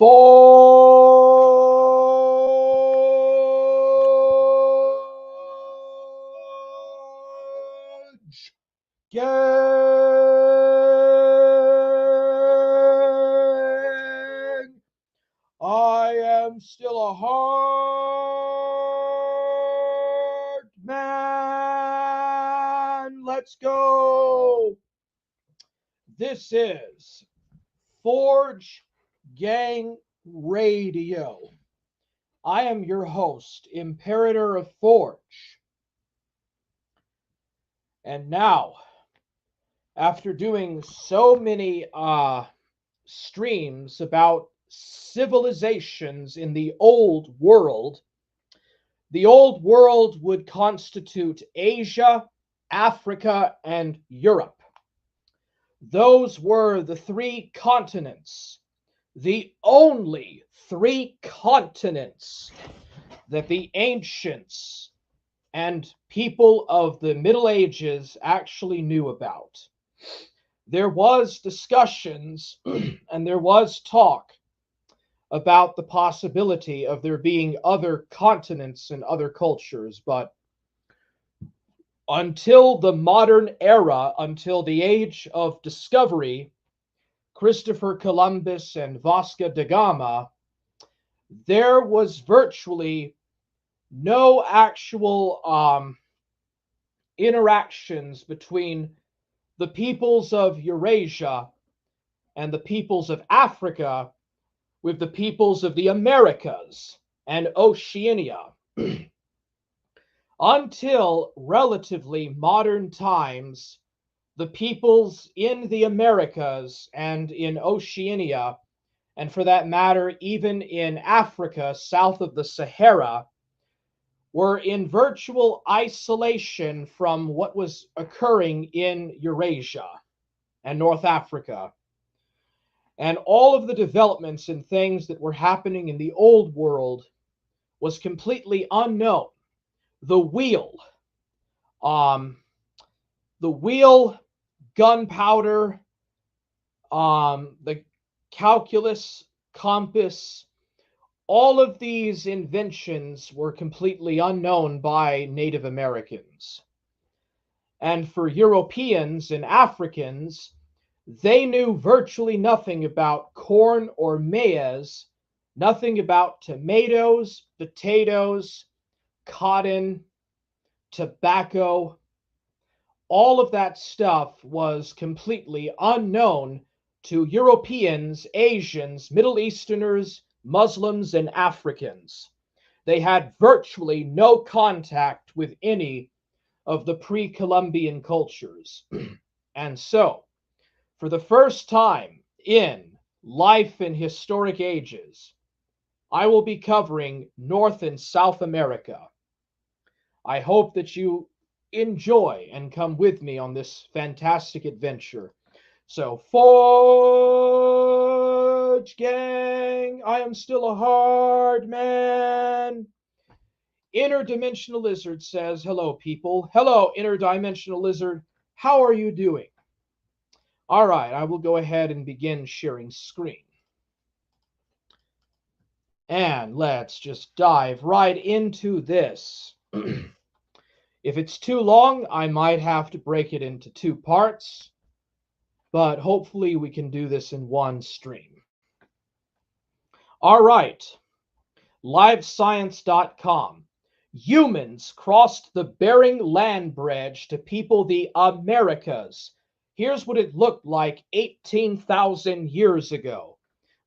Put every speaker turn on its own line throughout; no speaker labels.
Forge gang. I am still a hard man. Let's go. This is Forge Gang Radio. I am your host, Imperator of Forge. And now, after doing so many streams about civilizations in the old world would constitute Asia, Africa, and Europe. Those were the three continents, the only three continents that the ancients and people of the Middle Ages actually knew about. There was discussions and there was talk about the possibility of there being other continents and other cultures, but until the modern era, until the age of discovery, Christopher Columbus and Vasco da Gama, there was virtually no actual interactions between the peoples of Eurasia and the peoples of Africa with the peoples of the Americas and Oceania. Until relatively modern times, the peoples in the Americas and in Oceania, and for that matter, even in Africa south of the Sahara, were in virtual isolation from what was occurring in Eurasia and North Africa. And all of the developments and things that were happening in the old world was completely unknown. The wheel, gunpowder, the calculus, compass, all of these inventions were completely unknown by Native Americans. And for Europeans and Africans, they knew virtually nothing about corn or maize, nothing about tomatoes, potatoes, cotton, tobacco. All of that stuff was completely unknown to Europeans, Asians, Middle Easterners, Muslims, and Africans. They had virtually no contact with any of the pre-Columbian cultures. And so, for the first time in Life in Historic Ages, I will be covering North and South America. I hope that you enjoy and come with me on this fantastic adventure. So, Forge Gang, I am still a hard man. Interdimensional Lizard says, hello, people. Hello, Interdimensional Lizard. How are you doing? All right, I will go ahead and begin sharing screen. And let's just dive right into this. If it's too long, I might have to break it into two parts, but hopefully we can do this in one stream. All right, livescience.com. Humans crossed the Bering Land Bridge to people the Americas. Here's what it looked like 18,000 years ago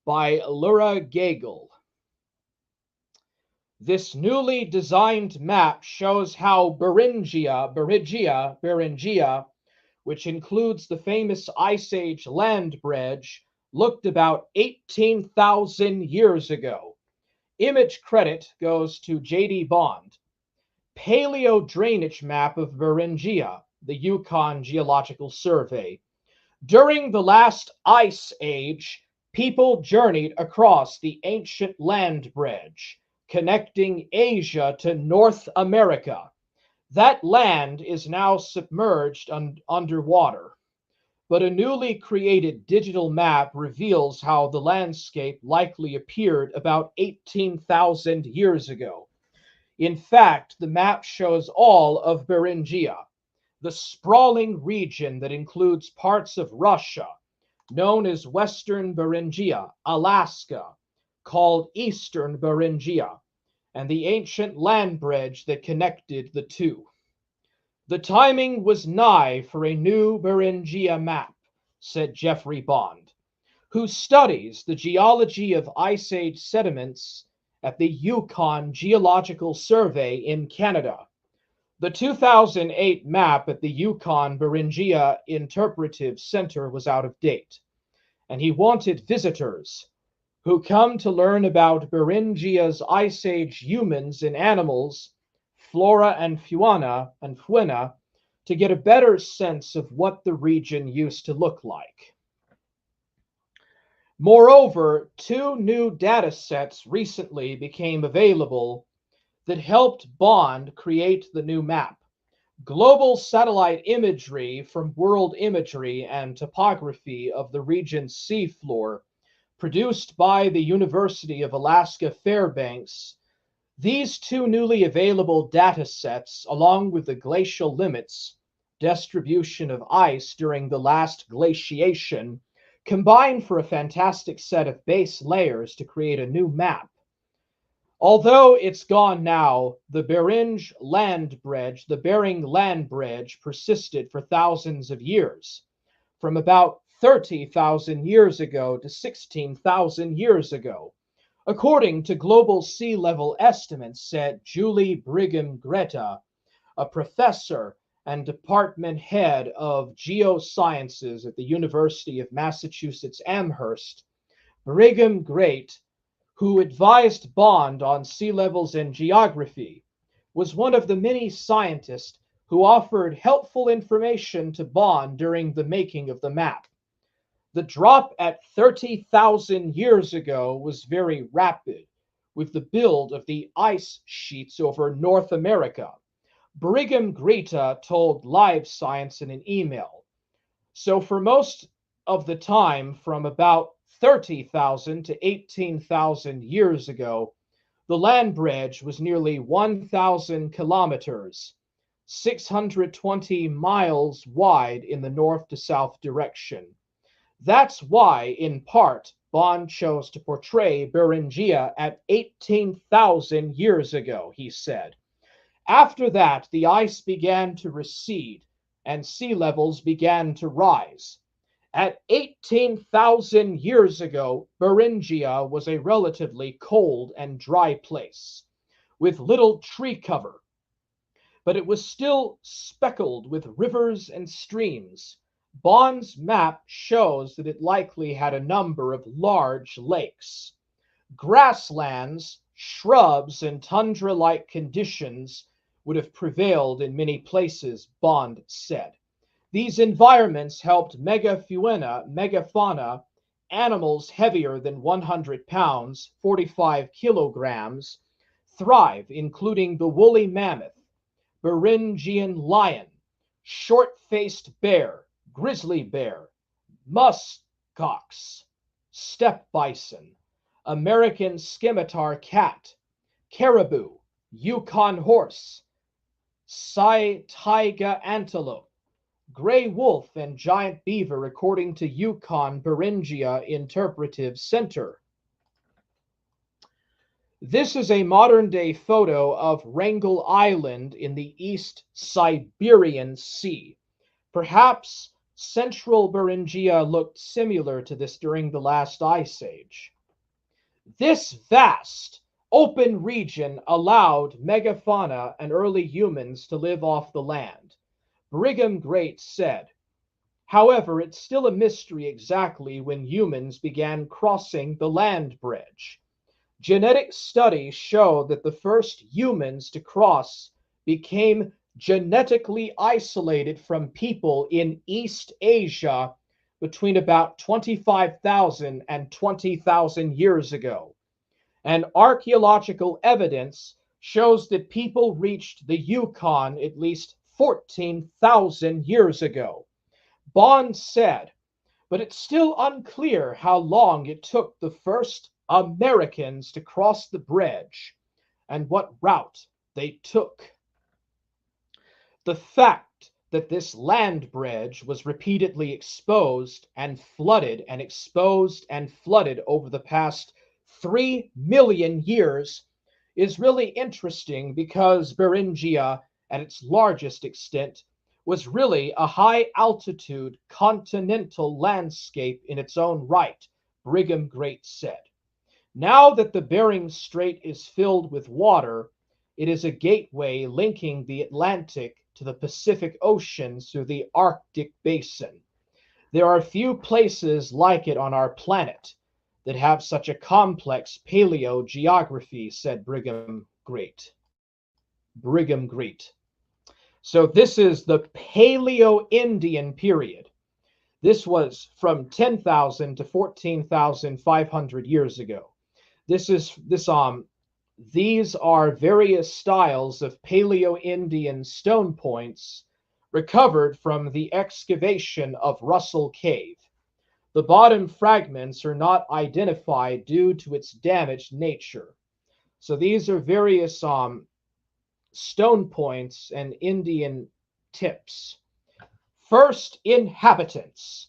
by Laura Gagel. This newly designed map shows how Beringia, which includes the famous Ice Age land bridge, looked about 18,000 years ago. Image credit goes to J.D. Bond. Paleo drainage map of Beringia, the Yukon Geological Survey. During the last Ice Age, people journeyed across the ancient land bridge, connecting Asia to North America. That land is now submerged underwater. but a newly created digital map reveals how the landscape likely appeared about 18,000 years ago. In fact, the map shows all of Beringia, the sprawling region that includes parts of Russia, known as Western Beringia, Alaska, called Eastern Beringia, and the ancient land bridge that connected the two. The timing was nigh for a new Beringia map, said Geoffrey Bond, who studies the geology of Ice Age sediments at the Yukon Geological Survey in Canada. The 2008 map at the Yukon Beringia Interpretive Center was out of date, and he wanted visitors who come to learn about Beringia's Ice Age humans and animals, flora and fauna, to get a better sense of what the region used to look like. Moreover, two new data sets recently became available that helped Bond create the new map. Global satellite imagery from World Imagery and Topography of the region's seafloor, produced by the University of Alaska Fairbanks. These two newly available data sets, along with the glacial limits, distribution of ice during the last glaciation, combine for a fantastic set of base layers to create a new map. Although it's gone now, the Bering Land Bridge persisted for thousands of years, from about 30,000 years ago to 16,000 years ago, according to global sea level estimates, said Julie Brigham Greta, a professor and department head of geosciences at the University of Massachusetts Amherst. Brigham Greta, who advised Bond on sea levels and geography, was one of the many scientists who offered helpful information to Bond during the making of the map. The drop at 30,000 years ago was very rapid, with the build of the ice sheets over North America. Brigham Greta told Live Science in an email. So for most of the time, from about 30,000 to 18,000 years ago, the land bridge was nearly 1,000 kilometers, 620 miles wide in the north to south direction. That's why, in part, Bond chose to portray Beringia at 18,000 years ago, he said. After that, the ice began to recede and sea levels began to rise. At 18,000 years ago, Beringia was a relatively cold and dry place, with little tree cover, but it was still speckled with rivers and streams. Bond's map shows that it likely had a number of large lakes. Grasslands, shrubs, and tundra-like conditions would have prevailed in many places, Bond said. These environments helped megafauna, animals heavier than 100 pounds, 45 kilograms, thrive, including the woolly mammoth, Beringian lion, short-faced bear, grizzly bear, muskox, steppe bison, American scimitar cat, caribou, Yukon horse, taiga antelope, gray wolf, and giant beaver, according to Yukon Beringia Interpretive Center. This is a modern-day photo of Wrangel Island in the East Siberian Sea. Perhaps central Beringia looked similar to this during the last ice age. This vast, open region allowed megafauna and early humans to live off the land, Brigham Greta said. However, it's still a mystery exactly when humans began crossing the land bridge. Genetic studies show that the first humans to cross became genetically isolated from people in East Asia between about 25,000 and 20,000 years ago. And archaeological evidence shows that people reached the Yukon at least 14,000 years ago. Bond said, but it's still unclear how long it took the first Americans to cross the bridge and what route they took. The fact that this land bridge was repeatedly exposed and flooded and exposed and flooded over the past 3 million years is really interesting because Beringia, at its largest extent, was really a high altitude continental landscape in its own right, Brigham Great said. Now that the Bering Strait is filled with water, it is a gateway linking the Atlantic to the Pacific Oceans through the Arctic Basin. There are few places like it on our planet that have such a complex paleogeography, said Brigham Great. Brigham Great. So this is the Paleo-Indian period. This was from 10,000 to 14,500 years ago. These are various styles of Paleo-Indian stone points recovered from the excavation of Russell Cave. The bottom fragments are not identified due to its damaged nature. So these are various stone points and Indian tips. First inhabitants.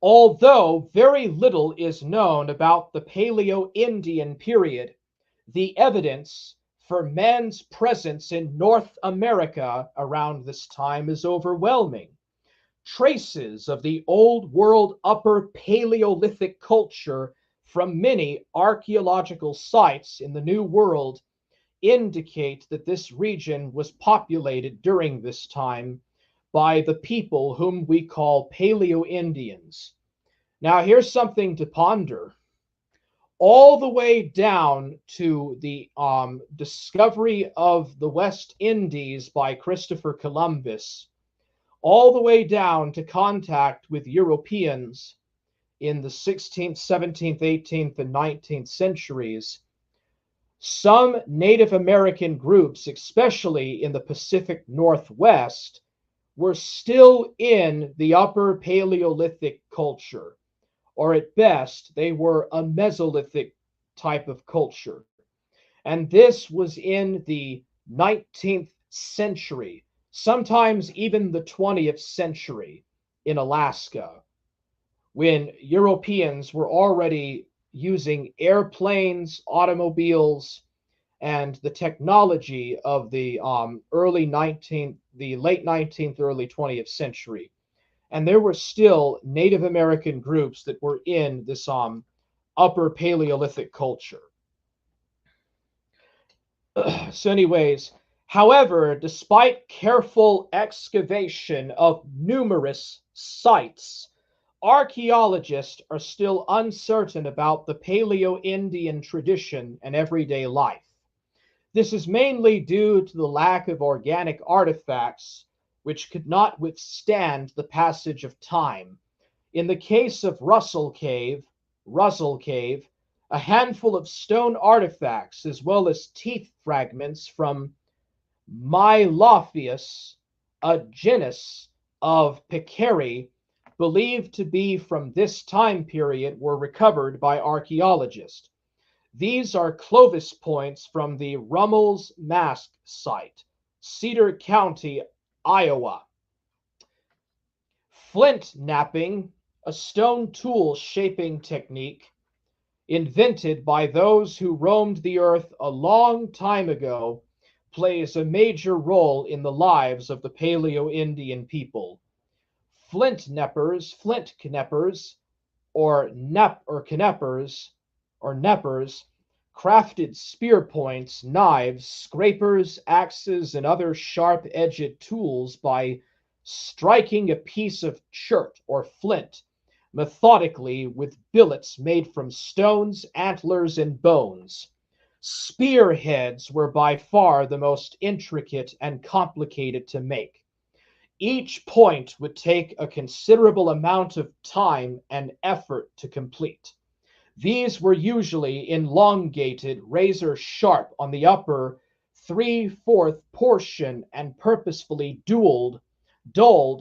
Although very little is known about the Paleo-Indian period, the evidence for man's presence in North America around this time is overwhelming. Traces of the Old World Upper Paleolithic culture from many archaeological sites in the New World indicate that this region was populated during this time by the people whom we call Paleo-Indians. Now, here's something to ponder. All the way down to the discovery of the West Indies by Christopher Columbus, all the way down to contact with Europeans in the 16th, 17th, 18th, and 19th centuries, some Native American groups, especially in the Pacific Northwest, were still in the Upper Paleolithic culture, or at best, they were a Mesolithic type of culture. And this was in the 19th century, sometimes even the 20th century in Alaska, when Europeans were already using airplanes, automobiles, and the technology of the late 19th, early 20th century. And there were still Native American groups that were in this upper Paleolithic culture. So anyways, however, despite careful excavation of numerous sites, archaeologists are still uncertain about the Paleo-Indian tradition and everyday life. This is mainly due to the lack of organic artifacts which could not withstand the passage of time. In the case of Russell Cave, a handful of stone artifacts as well as teeth fragments from Mylophus, a genus of peccary, believed to be from this time period, were recovered by archaeologists. These are Clovis points from the Rummel's Mask site, Cedar County, Iowa. Flint knapping, a stone tool shaping technique invented by those who roamed the earth a long time ago, plays a major role in the lives of the Paleo-Indian people. Flint kneppers, or kneppers, crafted spear points, knives, scrapers, axes, and other sharp-edged tools by striking a piece of chert or flint methodically with billets made from stones, antlers, and bones. Spearheads were by far the most intricate and complicated to make. Each point would take a considerable amount of time and effort to complete. These were usually elongated, razor sharp on the upper 3/4 portion and purposefully dulled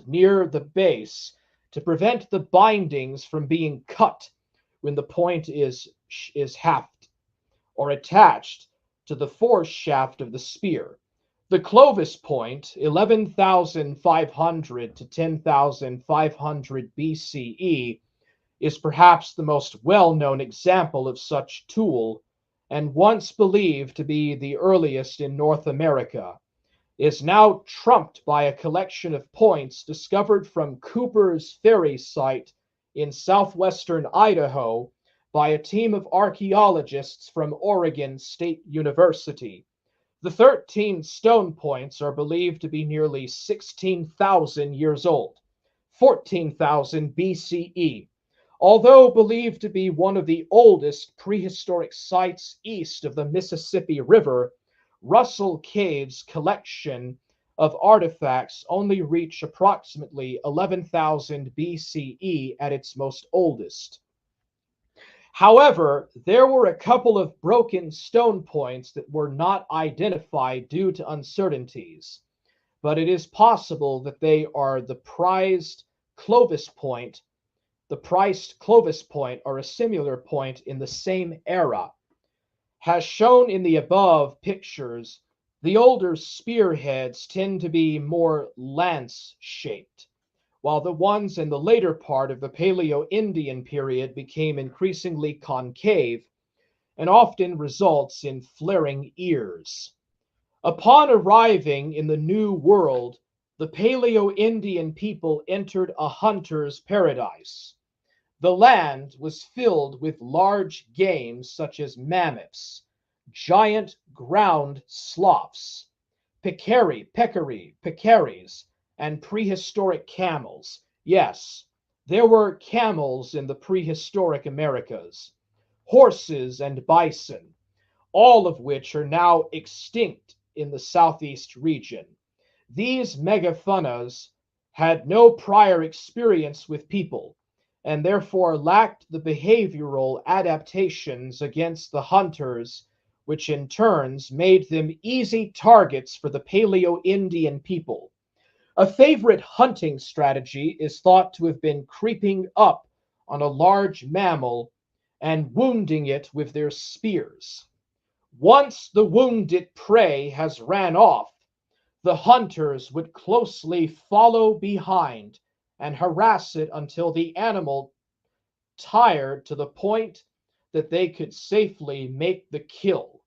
near the base, to prevent the bindings from being cut when the point is haft or attached to the fore shaft of the spear. The Clovis point, 11,500 to 10,500 BCE, is perhaps the most well-known example of such tool, and once believed to be the earliest in North America, is now trumped by a collection of points discovered from Cooper's Ferry site in southwestern Idaho by a team of archaeologists from Oregon State University. The 13 stone points are believed to be nearly 16,000 years old, 14,000 BCE, although believed to be one of the oldest prehistoric sites east of the Mississippi River. Russell Cave's collection of artifacts only reach approximately 11,000 BCE at its most oldest. However, there were a couple of broken stone points that were not identified due to uncertainties, but it is possible that they are the prized Clovis point, or a similar point in the same era. As shown in the above pictures, the older spearheads tend to be more lance-shaped, while the ones in the later part of the Paleo-Indian period became increasingly concave and often results in flaring ears. Upon arriving in the New World, the Paleo-Indian people entered a hunter's paradise. The land was filled with large game such as mammoths, giant ground sloths, peccaries, and prehistoric camels. Yes, there were camels in the prehistoric Americas, horses and bison, all of which are now extinct in the southeast region. These megafaunas had no prior experience with people, and therefore lacked the behavioral adaptations against the hunters, which in turns made them easy targets for the Paleo-Indian people. A favorite hunting strategy is thought to have been creeping up on a large mammal and wounding it with their spears. Once the wounded prey has ran off, the hunters would closely follow behind and harass it until the animal tired to the point that they could safely make the kill.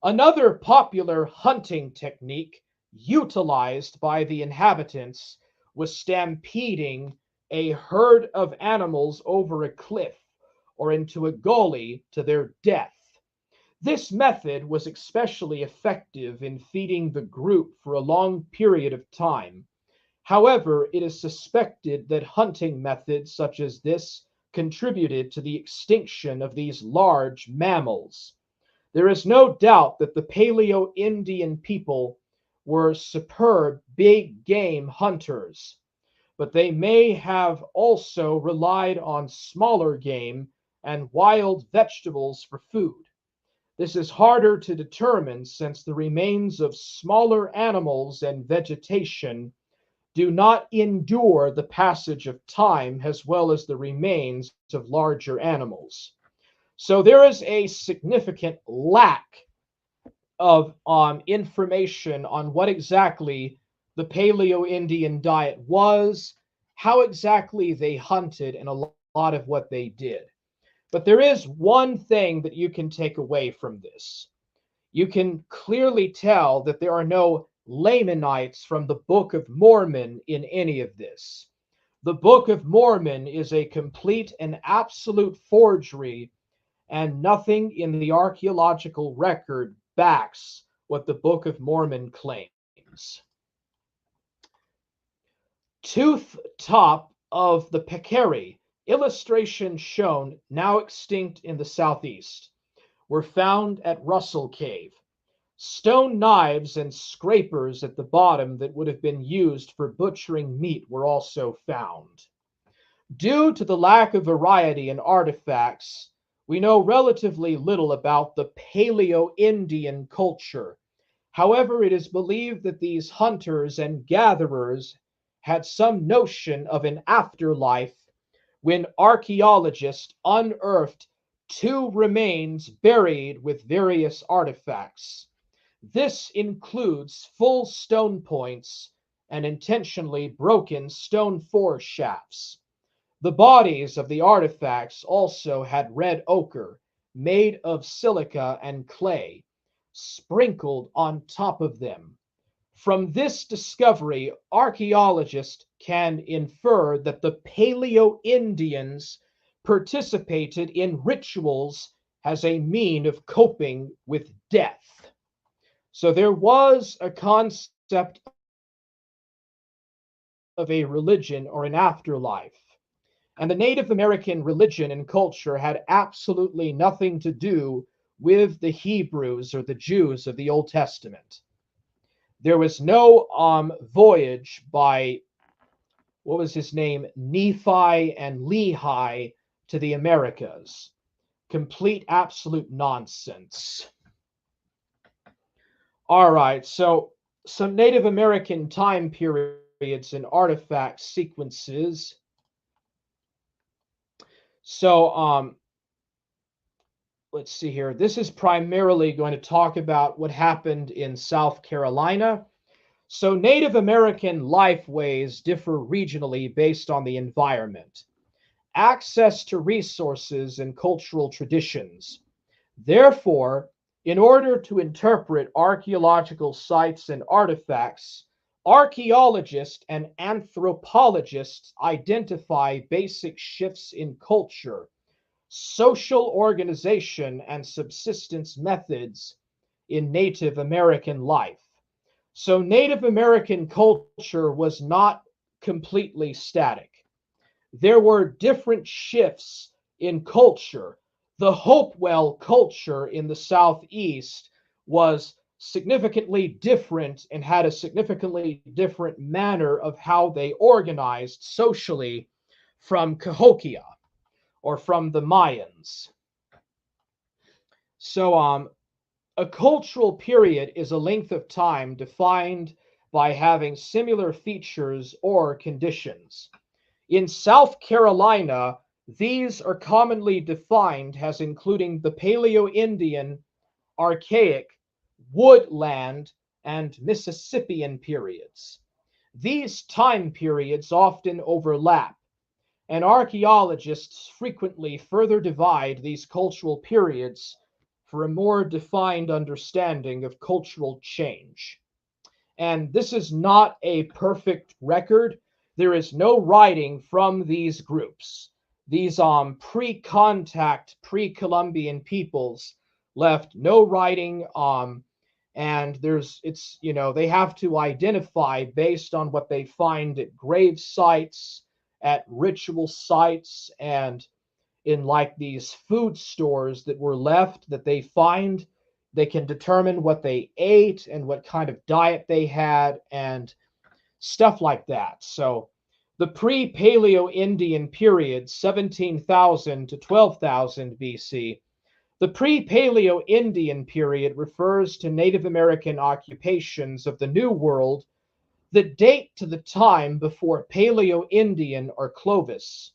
Another popular hunting technique utilized by the inhabitants was stampeding a herd of animals over a cliff or into a gully to their death. This method was especially effective in feeding the group for a long period of time. However, it is suspected that hunting methods such as this contributed to the extinction of these large mammals. There is no doubt that the Paleo-Indian people were superb big game hunters, but they may have also relied on smaller game and wild vegetables for food. This is harder to determine since the remains of smaller animals and vegetation do not endure the passage of time as well as the remains of larger animals. So there is a significant lack of information on what exactly the Paleo-Indian diet was, how exactly they hunted, and a lot of what they did. But there is one thing that you can take away from this. You can clearly tell that there are no Lamanites from the Book of Mormon in any of this. The Book of Mormon is a complete and absolute forgery, and nothing in the archaeological record backs what the Book of Mormon claims. Tooth top of the peccary, illustration shown, now extinct in the southeast, were found at Russell Cave. Stone knives and scrapers at the bottom that would have been used for butchering meat were also found. Due to the lack of variety in artifacts, we know relatively little about the Paleo-Indian culture. However, it is believed that these hunters and gatherers had some notion of an afterlife when archaeologists unearthed two remains buried with various artifacts. This includes full stone points and intentionally broken stone foreshafts. The bodies of the artifacts also had red ochre, made of silica and clay, sprinkled on top of them. From this discovery, archaeologists can infer that the Paleo Indians participated in rituals as a mean of coping with death. So there was a concept of a religion or an afterlife. And the Native American religion and culture had absolutely nothing to do with the Hebrews or the Jews of the Old Testament. There was no voyage by, what was his name, Nephi and Lehi to the Americas. Complete, absolute nonsense. All right, so some Native American time periods and artifact sequences. So let's see here. This is primarily going to talk about what happened in South Carolina. So Native American lifeways differ regionally based on the environment, access to resources, and cultural traditions. Therefore, in order to interpret archaeological sites and artifacts, archaeologists and anthropologists identify basic shifts in culture, social organization, and subsistence methods in Native American life. So Native American culture was not completely static. There were different shifts in culture. The Hopewell culture in the Southeast was significantly different and had a significantly different manner of how they organized socially from Cahokia or from the Mayans. So a cultural period is a length of time defined by having similar features or conditions. In South Carolina, these are commonly defined as including the Paleo-Indian, Archaic, Woodland, and Mississippian periods. These time periods often overlap, and archaeologists frequently further divide these cultural periods for a more defined understanding of cultural change. And this is not a perfect record. There is no writing from these groups. These pre-contact, pre-Columbian peoples left no writing, and they have to identify based on what they find at grave sites, at ritual sites, and in like these food stores that were left that they find. They can determine what they ate and what kind of diet they had and stuff like that. So the pre-Paleo-Indian period, 17,000 to 12,000 BC, the pre-Paleo-Indian period refers to Native American occupations of the New World that date to the time before Paleo-Indian or Clovis.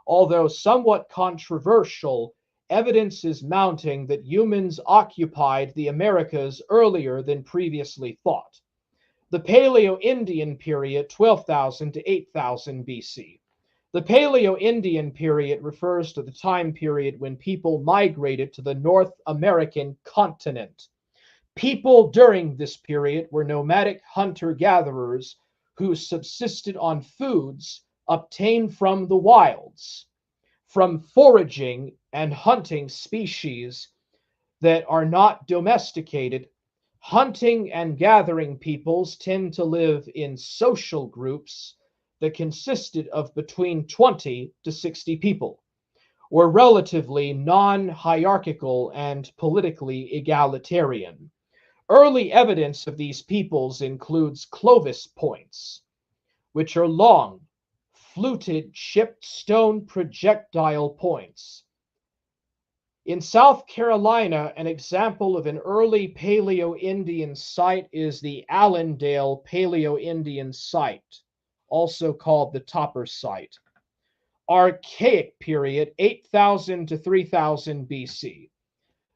Although somewhat controversial, evidence is mounting that humans occupied the Americas earlier than previously thought. The Paleo-Indian period, 12,000 to 8,000 BC. The Paleo-Indian period refers to the time period when people migrated to the North American continent. People during this period were nomadic hunter-gatherers who subsisted on foods obtained from the wilds, from foraging and hunting species that are not domesticated. Hunting and gathering peoples tend to live in social groups that consisted of between 20 to 60 people, were relatively non-hierarchical and politically egalitarian. Early evidence of these peoples includes Clovis points, which are long, fluted chipped stone projectile points. In South Carolina, an example of an early Paleo-Indian site is the Allendale Paleo-Indian site. also called the Topper site. Archaic period, 8000 to 3000 BC.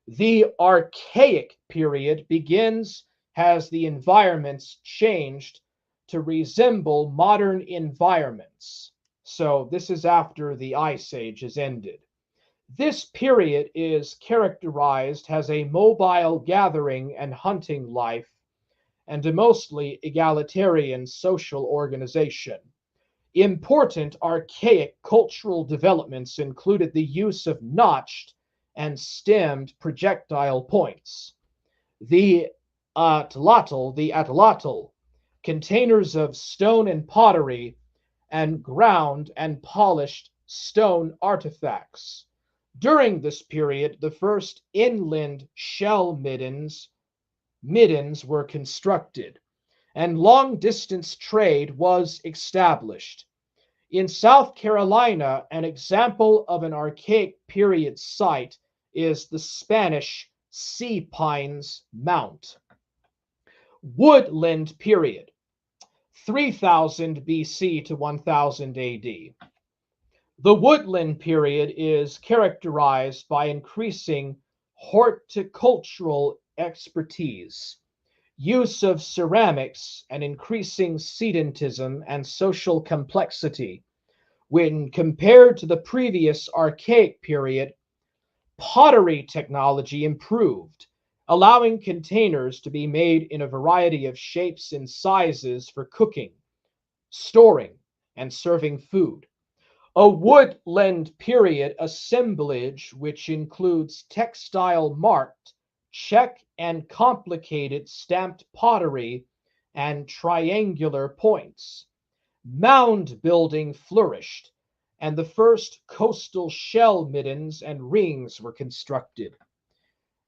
The Archaic period begins as the environments changed to resemble modern environments. So this is after the Ice Age has ended. This period is characterized as a mobile gathering and hunting life and a mostly egalitarian social organization. Important archaic cultural developments included the use of notched and stemmed projectile points, the atlatl, containers of stone and pottery, and ground and polished stone artifacts. During this period, the first inland shell middens were constructed, and long distance trade was established. In South Carolina, an example of an archaic period site is the Spanish Sea Pines Mount. Woodland period, 3000 BC to 1000 AD. The woodland period is characterized by increasing horticultural expertise, use of ceramics, and increasing sedentism and social complexity. When compared to the previous archaic period, pottery technology improved, allowing containers to be made in a variety of shapes and sizes for cooking, storing, and serving food. A woodland period assemblage which includes textile marked, check and complicated stamped pottery and triangular points. Mound building flourished, and the first coastal shell middens and rings were constructed.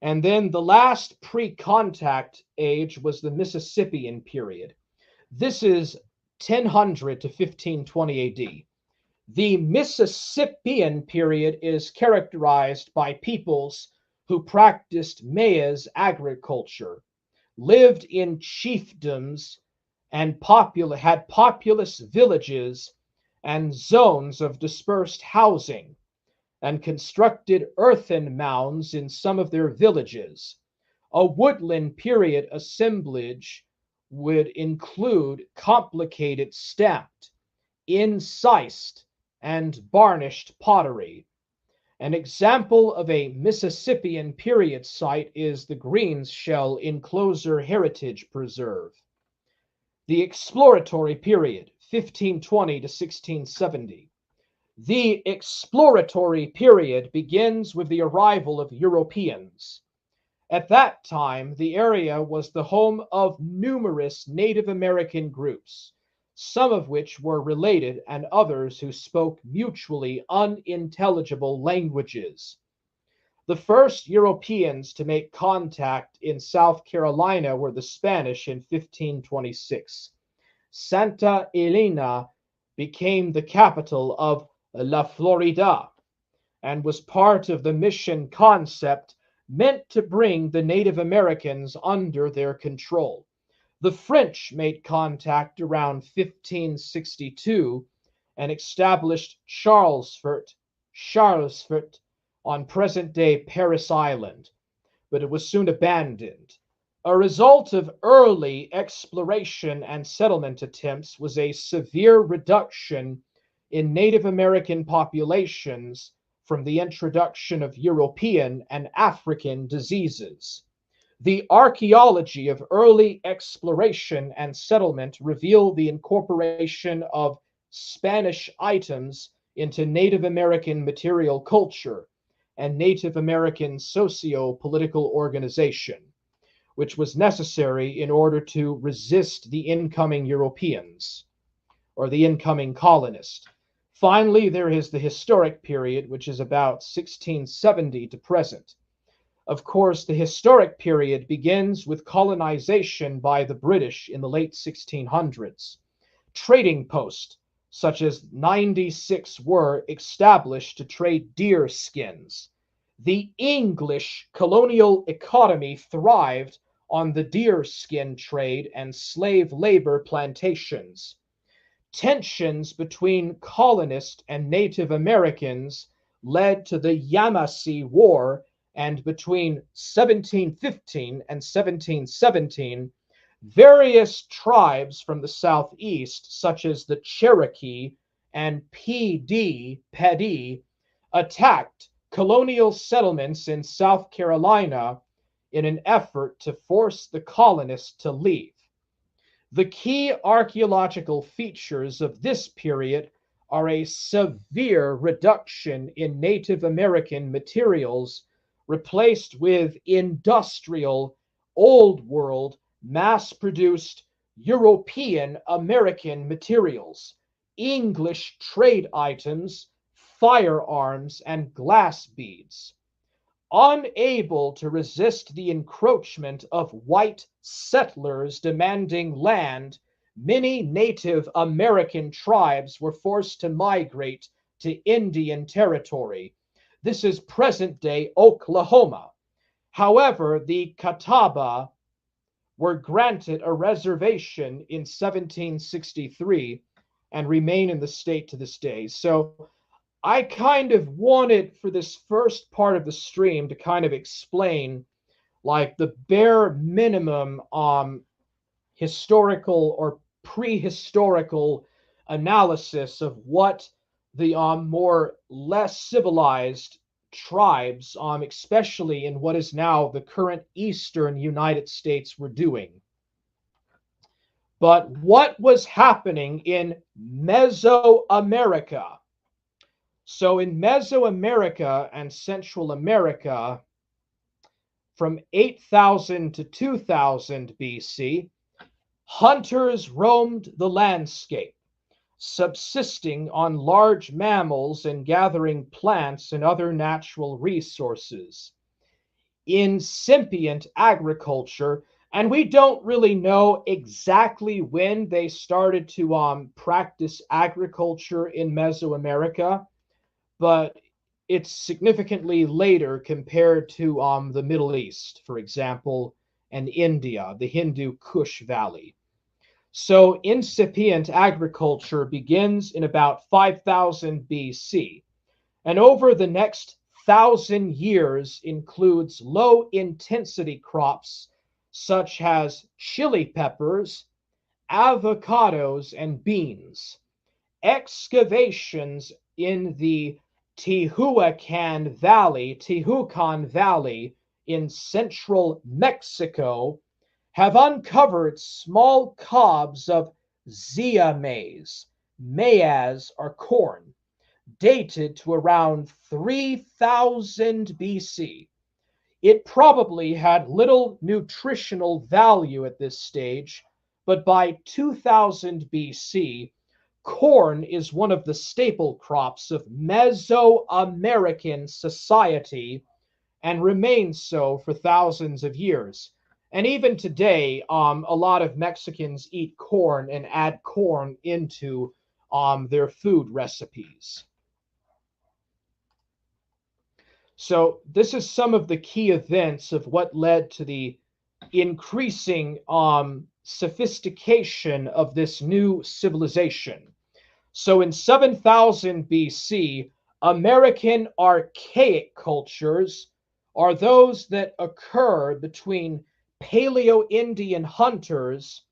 And then the last pre-contact age was the Mississippian period. This is 1000 to 1520 AD. The Mississippian period is characterized by peoples who practiced maize agriculture, lived in chiefdoms, and had populous villages and zones of dispersed housing, and constructed earthen mounds in some of their villages. A woodland period assemblage would include complicated stamped, incised, and varnished pottery. An example of a Mississippian period site is the Greens Shell Enclosure Heritage Preserve. The exploratory period, 1520 to 1670. The exploratory period begins with the arrival of Europeans. At that time, the area was the home of numerous Native American groups, some of which were related and others who spoke mutually unintelligible languages. The first Europeans to make contact in South Carolina were the Spanish in 1526. Santa Elena became the capital of La Florida and was part of the mission concept meant to bring the Native Americans under their control. The French made contact around 1562 and established Charlesfort on present-day Paris Island, but it was soon abandoned. A result of early exploration and settlement attempts was a severe reduction in Native American populations from the introduction of European and African diseases. The archaeology of early exploration and settlement revealed the incorporation of Spanish items into Native American material culture and Native American socio-political organization, which was necessary in order to resist the incoming Europeans or the incoming colonists. Finally, there is the historic period, which is about 1670 to present. Of course, the historic period begins with colonization by the British in the late 1600s. Trading posts, such as 96 were established to trade deer skins. The English colonial economy thrived on the deer skin trade and slave labor plantations. Tensions between colonists and Native Americans led to the Yamasee War, and between 1715 and 1717, various tribes from the southeast, such as the Cherokee and Pedi, attacked colonial settlements in South Carolina in an effort to force the colonists to leave. The key archaeological features of this period are a severe reduction in Native American materials replaced with industrial, Old World, mass produced European American materials, English trade items, firearms, and glass beads. Unable to resist the encroachment of white settlers demanding land, many Native American tribes were forced to migrate to Indian Territory. This is present-day Oklahoma. However, the Catawba were granted a reservation in 1763 and remain in the state to this day. So I kind of wanted for this first part of the stream to kind of explain like the bare minimum historical or prehistorical analysis of what the more less civilized tribes, especially in what is now the current eastern United States, were doing. But what was happening in Mesoamerica? So in Mesoamerica and Central America, from 8000 to 2000 BC, hunters roamed the landscape, subsisting on large mammals and gathering plants and other natural resources. Incipient agriculture, and we don't really know exactly when they started to practice agriculture in Mesoamerica, but it's significantly later compared to the Middle East, for example, and India, the Hindu Kush Valley. So incipient agriculture begins in about 5000 BC, and over the next 1,000 years includes low-intensity crops such as chili peppers, avocados, and beans. Excavations in the Tehuacan Valley in central Mexico have uncovered small cobs of zea maize, or corn, dated to around 3000 BC. It probably had little nutritional value at this stage, but by 2000 BC, corn is one of the staple crops of Mesoamerican society and remains so for thousands of years. And even today, a lot of Mexicans eat corn and add corn into their food recipes. So this is some of the key events of what led to the increasing sophistication of this new civilization. So in 7000 BC, American archaic cultures are those that occur between Paleo-Indian hunters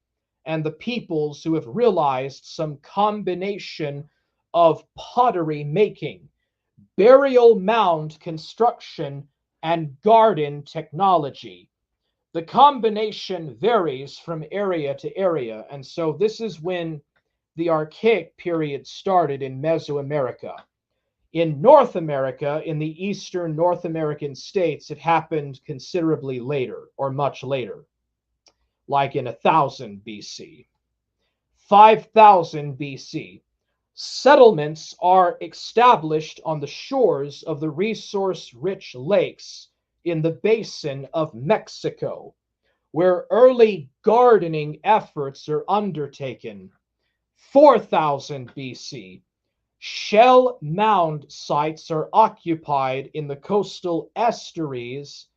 and the peoples who have realized some combination of pottery making, burial mound construction, and garden technology. The combination varies from area to area, and so this is when the Archaic period started in Mesoamerica. In North America, in the eastern North American states, it happened considerably later, or much later, like in 1000 BC. 5000 BC, settlements are established on the shores of the resource-rich lakes in the basin of Mexico, where early gardening efforts are undertaken. 4000 BC, shell mound sites are occupied in the coastal estuaries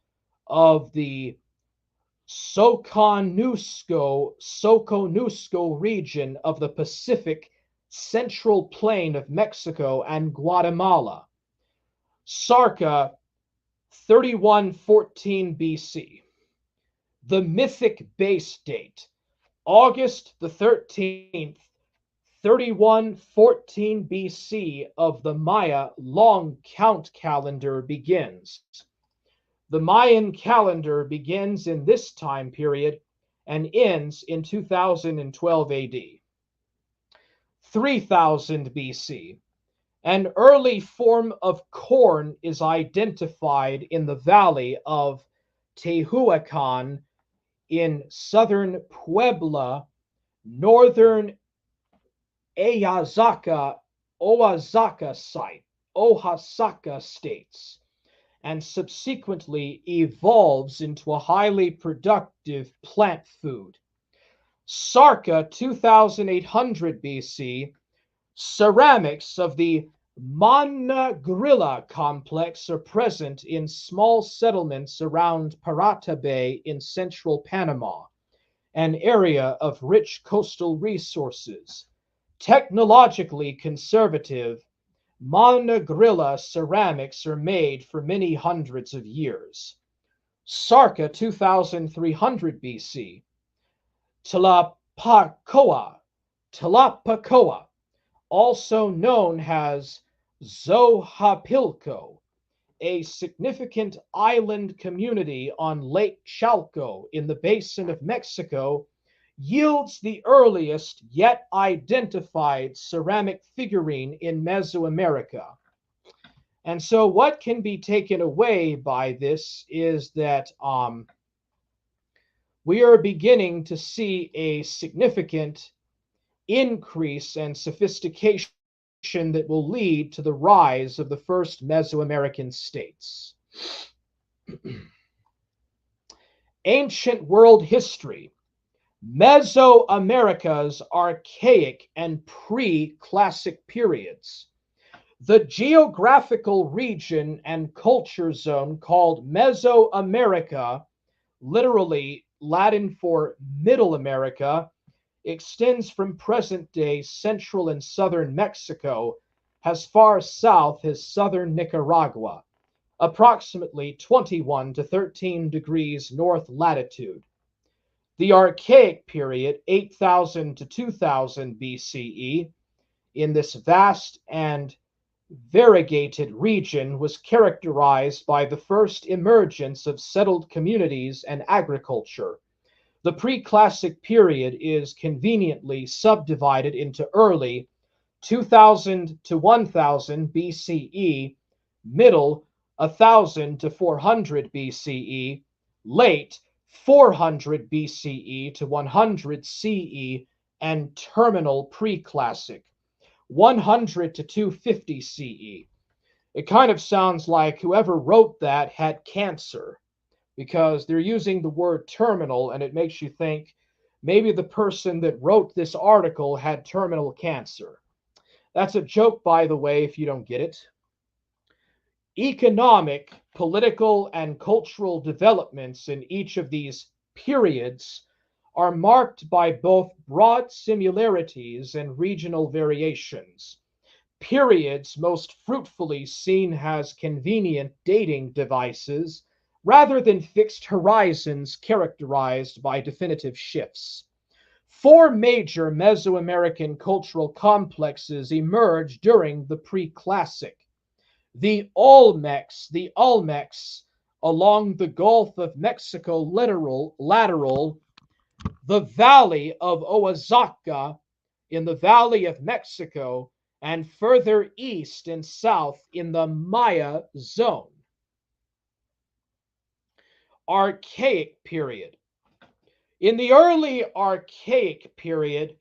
of the Soconusco region of the Pacific central plain of Mexico and Guatemala, circa 3114 BC. The mythic base date, August the 13th, 3114 BC of the Maya long count calendar begins. The Mayan calendar begins in this time period and ends in 2012 AD. 3000 BC, an early form of corn is identified in the valley of Tehuacan in southern Puebla, northern Oaxaca states, and subsequently evolves into a highly productive plant food. Circa 2800 BC, ceramics of the Manna-Grilla complex are present in small settlements around Parata Bay in central Panama, an area of rich coastal resources. Technologically conservative, Manna-Grilla ceramics are made for many hundreds of years. Circa 2300 BC, Tlapacoa, also known as Xochipilco, a significant island community on Lake Chalco in the basin of Mexico, yields the earliest yet identified ceramic figurine in Mesoamerica. And so what can be taken away by this is that we are beginning to see a significant increase and sophistication that will lead to the rise of the first Mesoamerican states. Ancient world history. Mesoamerica's archaic and pre-classic periods. The geographical region and culture zone called Mesoamerica, literally Latin for Middle America, extends from present-day central and southern Mexico as far south as southern Nicaragua, approximately 21 to 13 degrees north latitude. The Archaic period, 8000 to 2000 BCE, in this vast and variegated region was characterized by the first emergence of settled communities and agriculture. The pre-classic period is conveniently subdivided into early 2000 to 1000 BCE, middle 1000 to 400 BCE, late 400 BCE to 100 CE, and terminal pre-classic 100 to 250 CE. It kind of sounds like whoever wrote that had cancer, because they're using the word terminal, and it makes you think maybe the person that wrote this article had terminal cancer. That's a joke, by the way, if you don't get it. Economic, political, and cultural developments in each of these periods are marked by both broad similarities and regional variations. Periods most fruitfully seen as convenient dating devices rather than fixed horizons characterized by definitive shifts. Four major Mesoamerican cultural complexes emerged during the pre-classic. The Olmecs along the Gulf of Mexico lateral, the Valley of Oaxaca in the Valley of Mexico, and further east and south in the Maya zone. Archaic period. In the early Archaic period,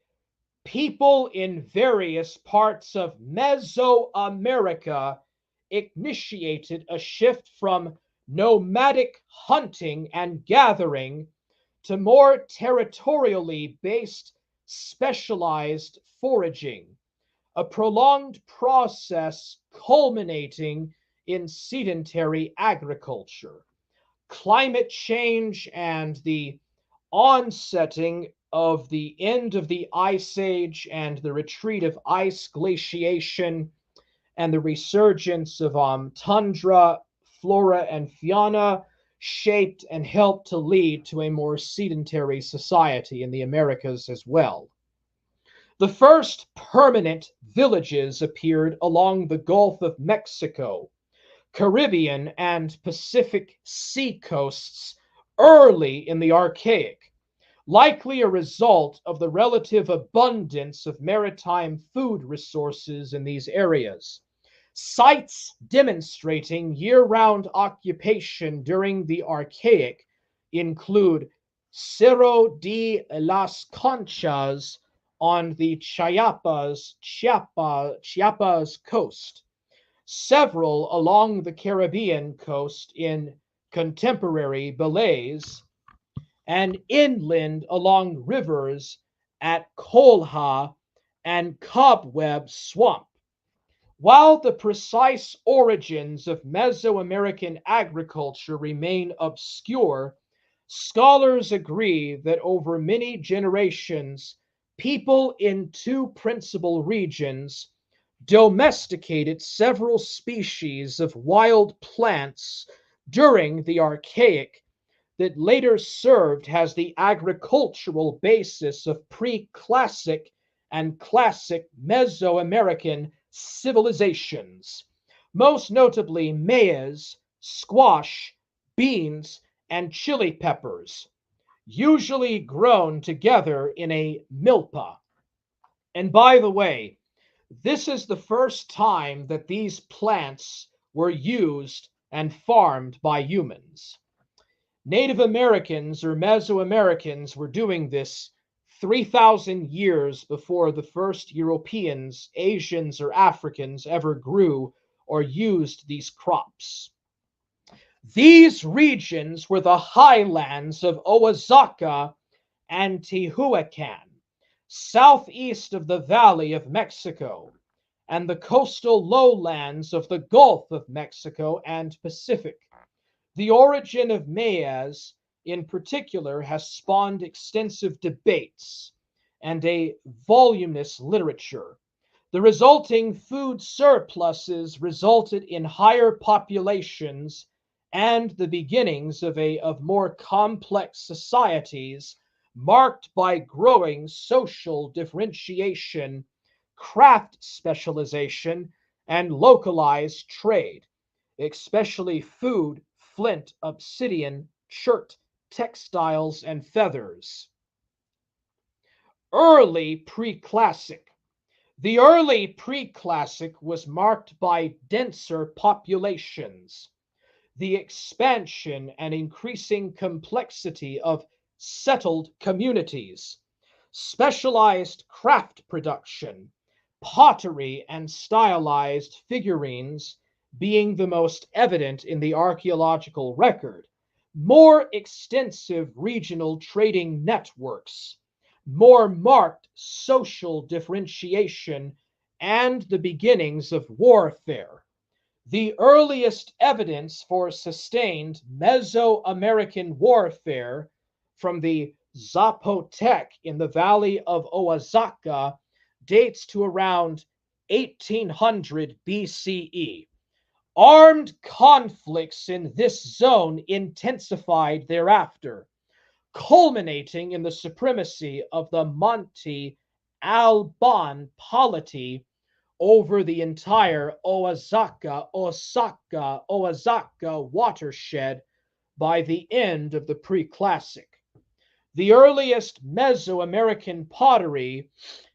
people in various parts of Mesoamerica initiated a shift from nomadic hunting and gathering to more territorially based specialized foraging, a prolonged process culminating in sedentary agriculture. Climate change and the onsetting of the end of the Ice Age and the retreat of ice glaciation and the resurgence of tundra, flora, and fauna shaped and helped to lead to a more sedentary society in the Americas as well. The first permanent villages appeared along the Gulf of Mexico, Caribbean, and Pacific sea coasts early in the Archaic, likely a result of the relative abundance of maritime food resources in these areas. Sites demonstrating year round occupation during the Archaic include Cerro de las Conchas on the Chiapas coast, several along the Caribbean coast in contemporary Belize, and inland along rivers at Colha and Cobweb Swamp. While the precise origins of Mesoamerican agriculture remain obscure, scholars agree that over many generations, people in two principal regions domesticated several species of wild plants during the Archaic that later served as the agricultural basis of pre-classic and classic Mesoamerican civilizations, most notably maize, squash, beans, and chili peppers, usually grown together in a milpa. And by the way, this is the first time that these plants were used and farmed by humans. Native Americans or Mesoamericans were doing this 3,000 years before the first Europeans, Asians, or Africans ever grew or used these crops. These regions were the highlands of Oaxaca and Tehuacan, southeast of the Valley of Mexico, and the coastal lowlands of the Gulf of Mexico and Pacific. The origin of maize, in particular, has spawned extensive debates and a voluminous literature. The resulting food surpluses resulted in higher populations and the beginnings of more complex societies marked by growing social differentiation, craft specialization, and localized trade, especially food, flint, obsidian, chert, textiles, and feathers. Early Preclassic. The early Preclassic was marked by denser populations, the expansion and increasing complexity of settled communities, specialized craft production, pottery, and stylized figurines being the most evident in the archaeological record, more extensive regional trading networks, more marked social differentiation, and the beginnings of warfare. The earliest evidence for sustained Mesoamerican warfare from the Zapotec in the valley of Oaxaca dates to around 1800 BCE. Armed conflicts in this zone intensified thereafter, culminating in the supremacy of the Monte Alban polity over the entire Oaxaca watershed by the end of the Preclassic. The earliest Mesoamerican pottery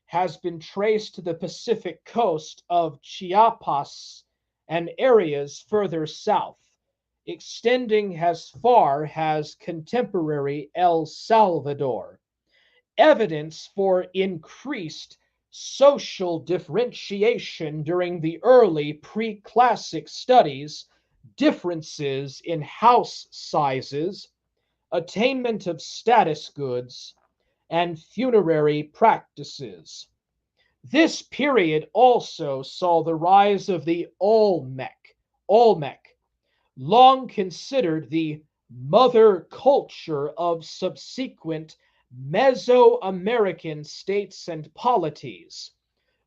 has been traced to the Pacific coast of Chiapas and areas further south, extending as far as contemporary El Salvador. Evidence for increased social differentiation during the early pre-classic studies, differences in house sizes, attainment of status goods, and funerary practices. This period also saw the rise of the Olmec, long considered the mother culture of subsequent Mesoamerican states and polities,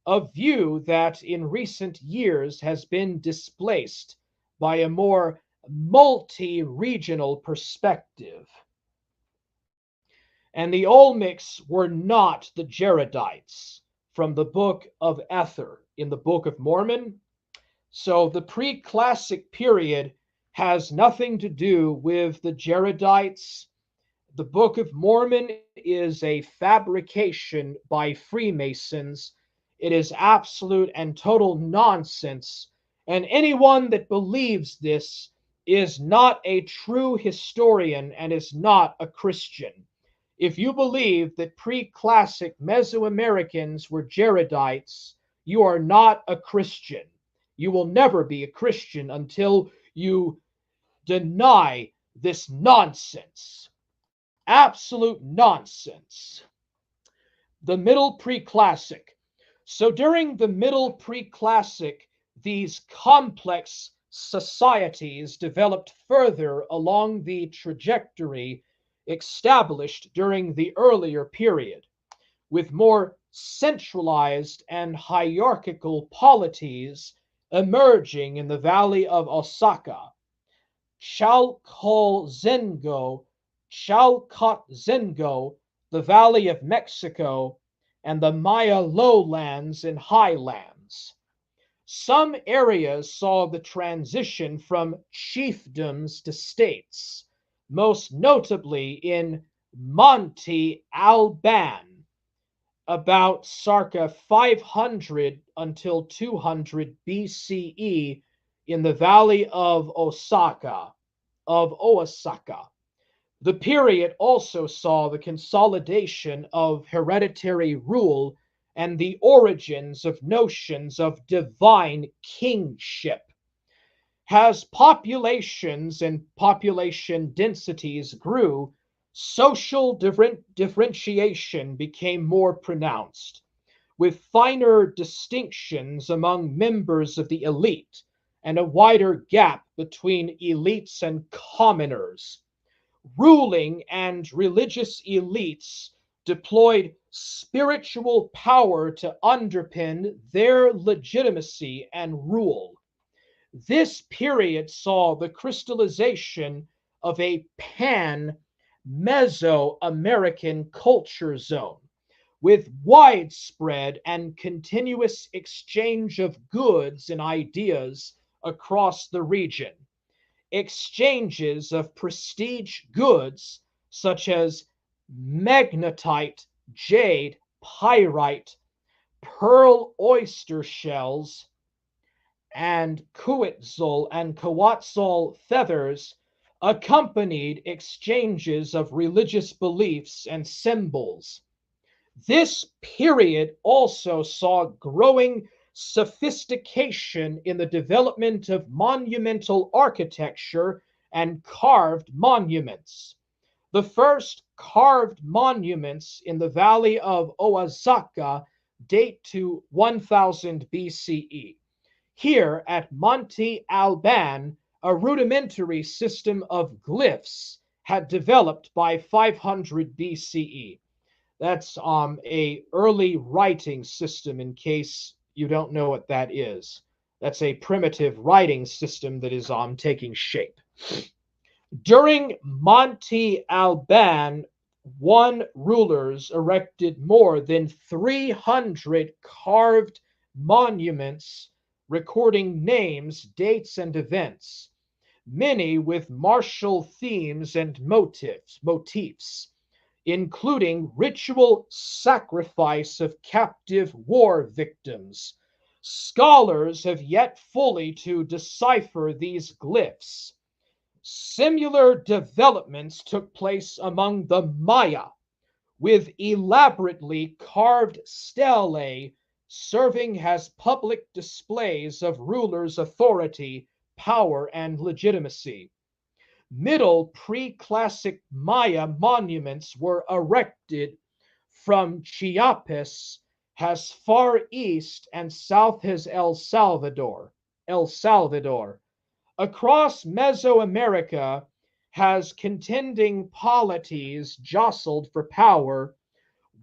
a view that in recent years has been displaced by a more multi-regional perspective. And the Olmecs were not the Jaredites from the Book of Ether in the Book of Mormon. So the pre-classic period has nothing to do with the Jaredites. The Book of Mormon is a fabrication by Freemasons. It is absolute and total nonsense. And anyone that believes this is not a true historian and is not a Christian. If you believe that pre-classic Mesoamericans were Jaredites, you are not a Christian. You will never be a Christian until you deny this nonsense. Absolute nonsense. The Middle Pre-Classic. So during the Middle Pre-Classic, these complex societies developed further along the trajectory established during the earlier period, with more centralized and hierarchical polities emerging in the valley of Osaka, Chalcolzengo, the Valley of Mexico, and the Maya lowlands and highlands. Some areas saw the transition from chiefdoms to states, most notably in Monte Alban, about circa 500 until 200 BCE in the valley of Osaka. The period also saw the consolidation of hereditary rule and the origins of notions of divine kingship. As populations and population densities grew, social differentiation became more pronounced, with finer distinctions among members of the elite and a wider gap between elites and commoners. Ruling and religious elites deployed spiritual power to underpin their legitimacy and rule. This period saw the crystallization of a pan-Mesoamerican culture zone, with widespread and continuous exchange of goods and ideas across the region. Exchanges of prestige goods such as magnetite, jade, pyrite, pearl oyster shells, and Quetzal feathers accompanied exchanges of religious beliefs and symbols. This period also saw growing sophistication in the development of monumental architecture and carved monuments. The first carved monuments in the valley of Oaxaca date to 1000 BCE. Here at Monte Alban, a rudimentary system of glyphs had developed by 500 BCE. That's a early writing system, in case you don't know what that is. That's a primitive writing system that is taking shape. During Monte Alban, one rulers erected more than 300 carved monuments recording names, dates, and events, many with martial themes and motifs, including ritual sacrifice of captive war victims. Scholars have yet fully to decipher these glyphs. Similar developments took place among the Maya, with elaborately carved stelae serving as public displays of rulers' authority, power, and legitimacy. Middle pre-classic Maya monuments were erected from Chiapas as far east and south as El Salvador. Across Mesoamerica has contending polities jostled for power,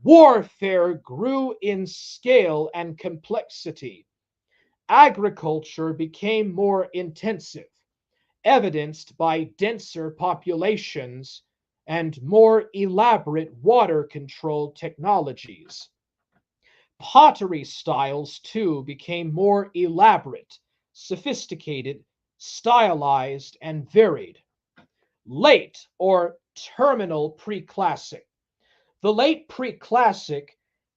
warfare grew in scale and complexity. Agriculture became more intensive, evidenced by denser populations and more elaborate water control technologies. Pottery styles, too, became more elaborate, sophisticated, stylized, and varied. Late or terminal preclassic. The late preclassic,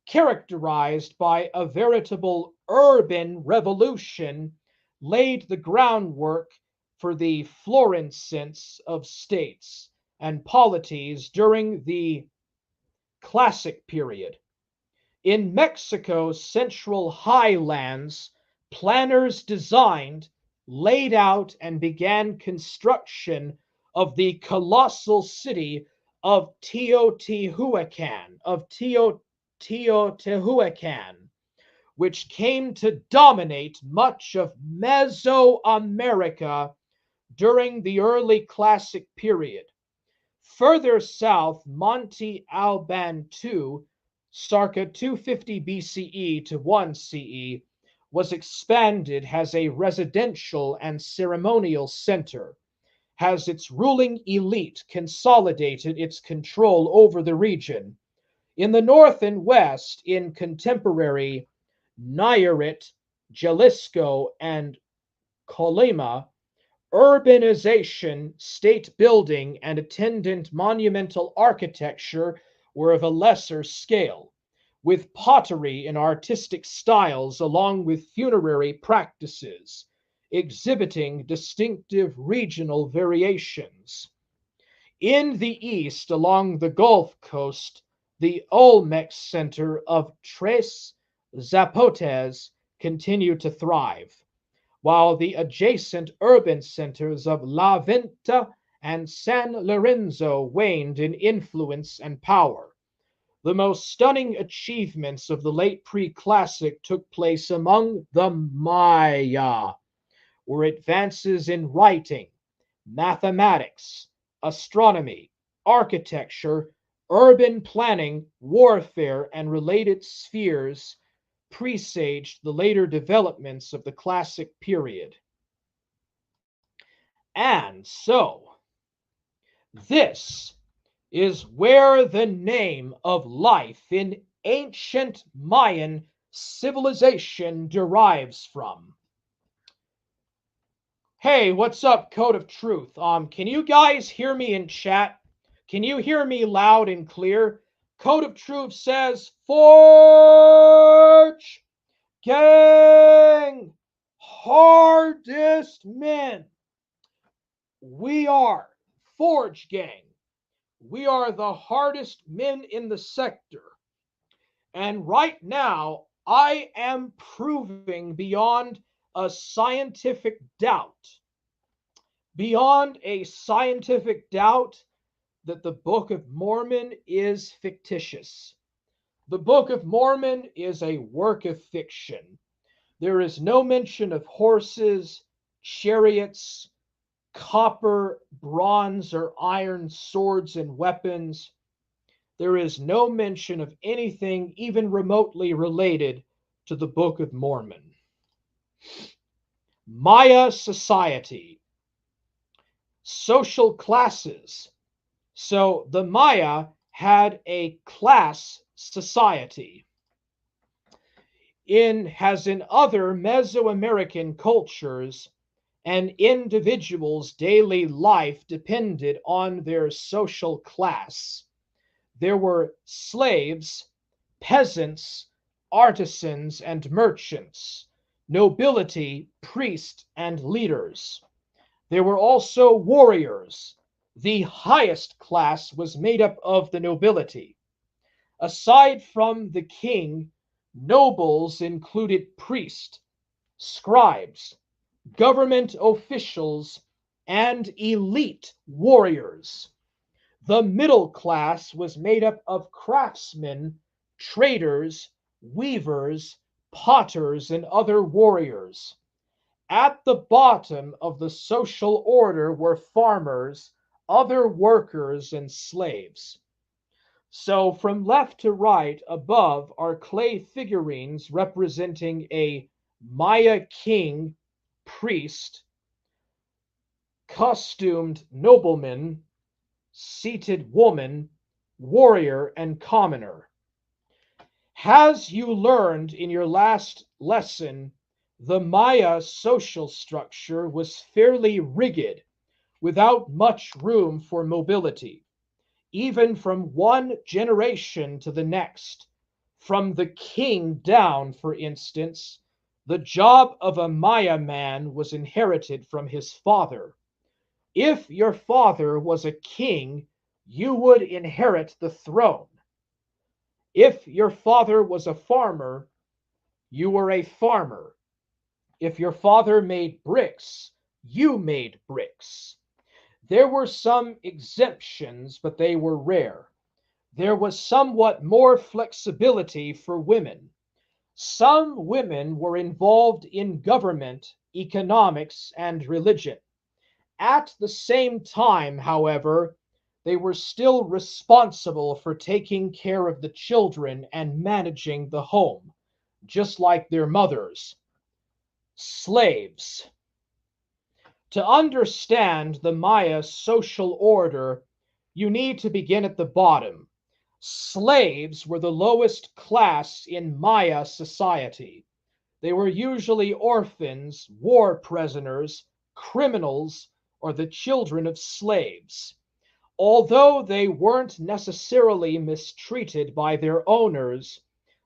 characterized by a veritable urban revolution, laid the groundwork for the florescence of states and polities during the classic period. In Mexico's central highlands, planners designed, laid out, and began construction of the colossal city of Teotihuacan, which came to dominate much of Mesoamerica during the early classic period. Further south, Monte Alban II, circa 250 BCE to 1 CE, was expanded as a residential and ceremonial center, has its ruling elite consolidated its control over the region. In the north and west, in contemporary Nayarit, Jalisco, and Colima, urbanization, state building, and attendant monumental architecture were of a lesser scale, with pottery and artistic styles along with funerary practices, exhibiting distinctive regional variations. In the east, along the Gulf Coast, the Olmecs center of Tres Zapotes continued to thrive, while the adjacent urban centers of La Venta and San Lorenzo waned in influence and power. The most stunning achievements of the late pre-classic took place among the Maya, where advances in writing, mathematics, astronomy, architecture, urban planning, warfare, and related spheres presaged the later developments of the classic period. And so, this is where the name of life in ancient Mayan civilization derives from. Hey, what's up, Code of Truth? Can you guys hear me in chat? Can you hear me loud and clear? Code of Truth says, Forge Gang, hardest men. We are Forge Gang. We are the hardest men in the sector. And right now, I am proving beyond a scientific doubt, that the Book of Mormon is fictitious. The Book of Mormon is a work of fiction. There is no mention of horses, chariots, copper, bronze, or iron swords and weapons. There is no mention of anything even remotely related to the Book of Mormon. Maya society. Social classes. So the Maya had a class society. As in other Mesoamerican cultures, an individual's daily life depended on their social class. There were slaves, peasants, artisans, and merchants, nobility, priests, and leaders. There were also warriors. The highest class was made up of the nobility. Aside from the king, nobles included priests, scribes, government officials, and elite warriors. The middle class was made up of craftsmen, traders, weavers, potters, and other warriors. At the bottom of the social order were farmers, other workers and slaves. So from left to right above are clay figurines representing a Maya king, priest, costumed nobleman, seated woman, warrior, and commoner. As you learned in your last lesson, the Maya social structure was fairly rigid, without much room for mobility, even from one generation to the next. From the king down, for instance, the job of a Maya man was inherited from his father. If your father was a king, you would inherit the throne. If your father was a farmer, you were a farmer. If your father made bricks, you made bricks. There were some exemptions, but they were rare. There was somewhat more flexibility for women. Some women were involved in government, economics, and religion. At the same time, however, they were still responsible for taking care of the children and managing the home, just like their mothers. Slaves. To understand the Maya social order, you need to begin at the bottom. Slaves were the lowest class in Maya society. They were usually orphans, war prisoners, criminals, or the children of slaves. Although they weren't necessarily mistreated by their owners,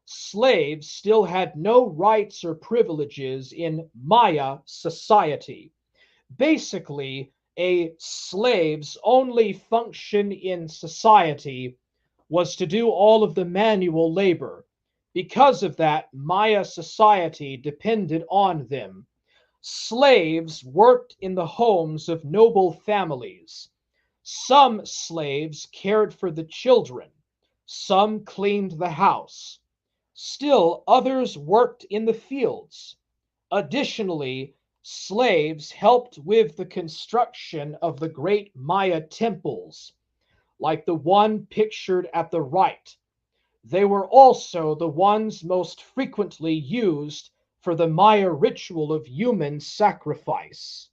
slaves still had no rights or privileges in Maya society. Basically, a slave's only function in society was to do all of the manual labor. Because of that, Maya society depended on them. Slaves worked in the homes of noble families. Some slaves cared for the children. Some cleaned the house. Still, others worked in the fields. Additionally, slaves helped with the construction of the great Maya temples, like the one pictured at the right. They were also the ones most frequently used for the Maya ritual of human sacrifice.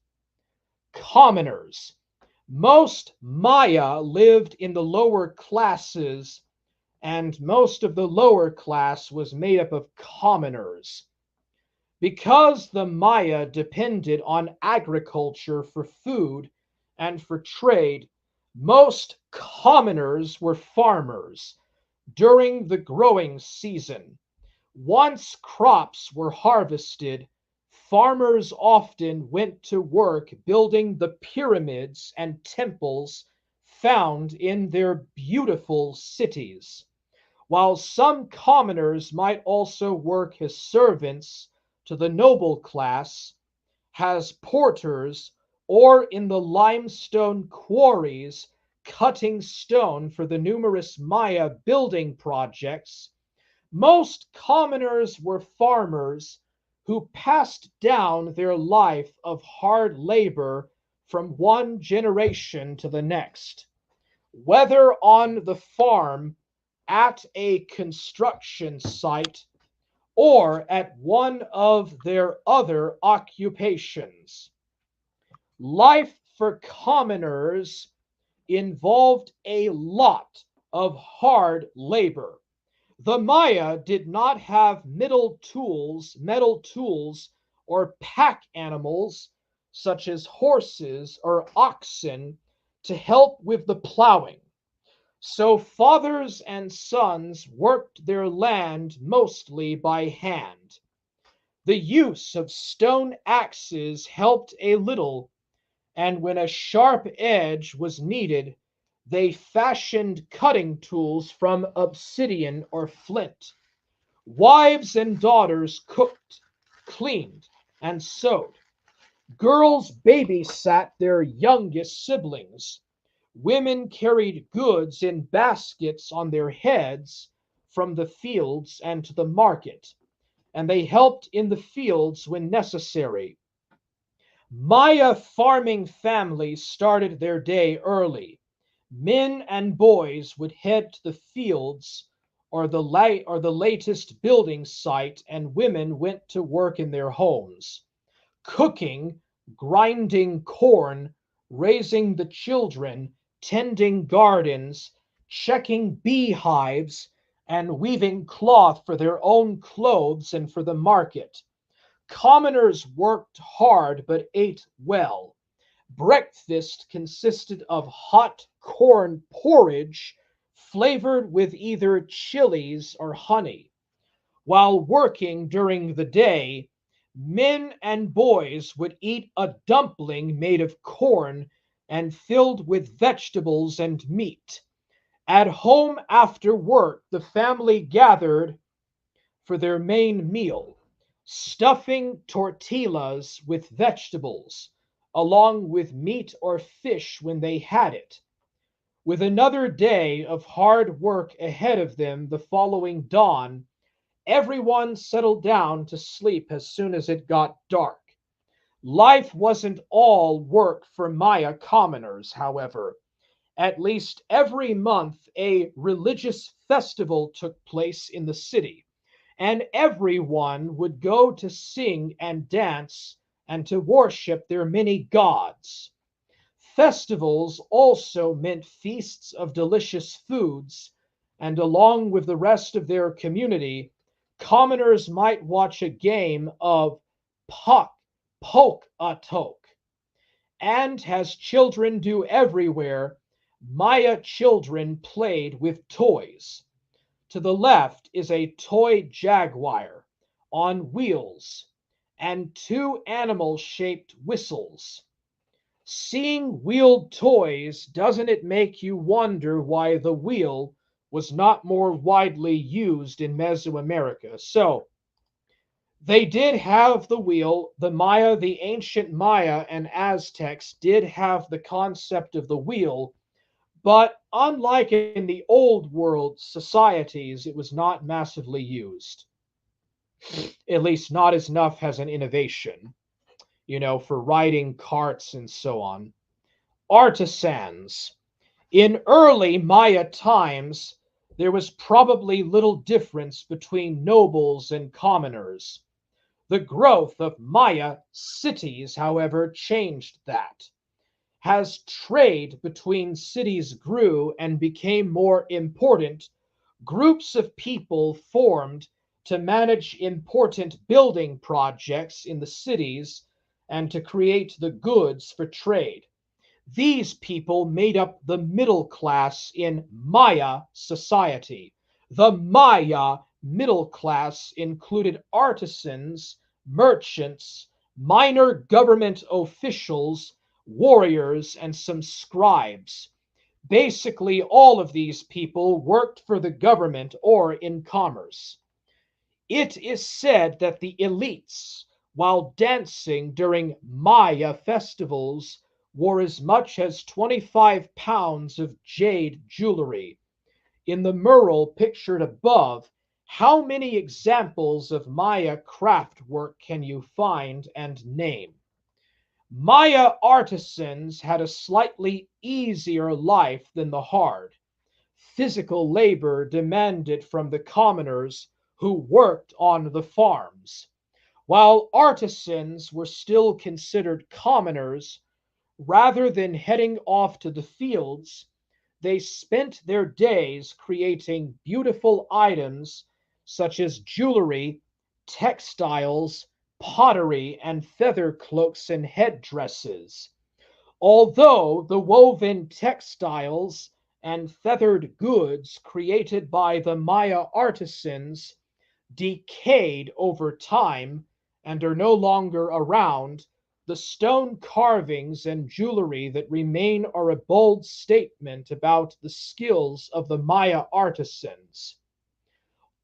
Commoners. Most Maya lived in the lower classes, and most of the lower class was made up of commoners. Because the Maya depended on agriculture for food and for trade, most commoners were farmers during the growing season. Once crops were harvested, farmers often went to work building the pyramids and temples found in their beautiful cities, while some commoners might also work as servants to the noble class, as porters, or in the limestone quarries cutting stone for the numerous Maya building projects. Most commoners were farmers who passed down their life of hard labor from one generation to the next. Whether on the farm, at a construction site, or at one of their other occupations. Life for commoners involved a lot of hard labor. The Maya did not have metal tools, or pack animals such as horses or oxen to help with the plowing. So fathers and sons worked their land mostly by hand. The use of stone axes helped a little, and when a sharp edge was needed, they fashioned cutting tools from obsidian or flint. Wives and daughters cooked, cleaned, and sewed. Girls babysat their youngest siblings. Women carried goods in baskets on their heads from the fields and to the market, and they helped in the fields when necessary. Maya farming families started their day early. Men and boys would head to the fields or the latest building site, and women went to work in their homes, cooking, grinding corn, raising the children, tending gardens, checking beehives, and weaving cloth for their own clothes and for the market. Commoners worked hard but ate well. Breakfast consisted of hot corn porridge flavored with either chilies or honey. While working during the day, men and boys would eat a dumpling made of corn and filled with vegetables and meat. At home after work, the family gathered for their main meal, stuffing tortillas with vegetables, along with meat or fish when they had it. With another day of hard work ahead of them the following dawn, everyone settled down to sleep as soon as it got dark. Life wasn't all work for Maya commoners, however. At least every month, a religious festival took place in the city, and everyone would go to sing and dance and to worship their many gods. Festivals also meant feasts of delicious foods, and along with the rest of their community, commoners might watch a game of puck, poke a toke. And as children do everywhere, Maya children played with toys. To the left is a toy jaguar on wheels and two animal shaped whistles. Seeing wheeled toys, doesn't it make you wonder why the wheel was not more widely used in Mesoamerica? So, they did have the wheel. The Maya, the ancient Maya and Aztecs did have the concept of the wheel, but unlike in the old world societies, it was not massively used. At least not as enough as an innovation, for riding carts and so on. Artisans. In early Maya times, there was probably little difference between nobles and commoners. The growth of Maya cities, however, changed that. As trade between cities grew and became more important, groups of people formed to manage important building projects in the cities and to create the goods for trade. These people made up the middle class in Maya society. The Maya middle class included artisans, merchants, minor government officials, warriors, and some scribes. Basically, all of these people worked for the government or in commerce. It is said that the elites, while dancing during Maya festivals, wore as much as 25 pounds of jade jewelry. In the mural pictured above, how many examples of Maya craft work can you find and name? Maya artisans had a slightly easier life than the hard. Physical labor demanded from the commoners who worked on the farms. While artisans were still considered commoners, rather than heading off to the fields, they spent their days creating beautiful items such as jewelry, textiles, pottery, and feather cloaks and headdresses. Although the woven textiles and feathered goods created by the Maya artisans decayed over time and are no longer around, the stone carvings and jewelry that remain are a bold statement about the skills of the Maya artisans.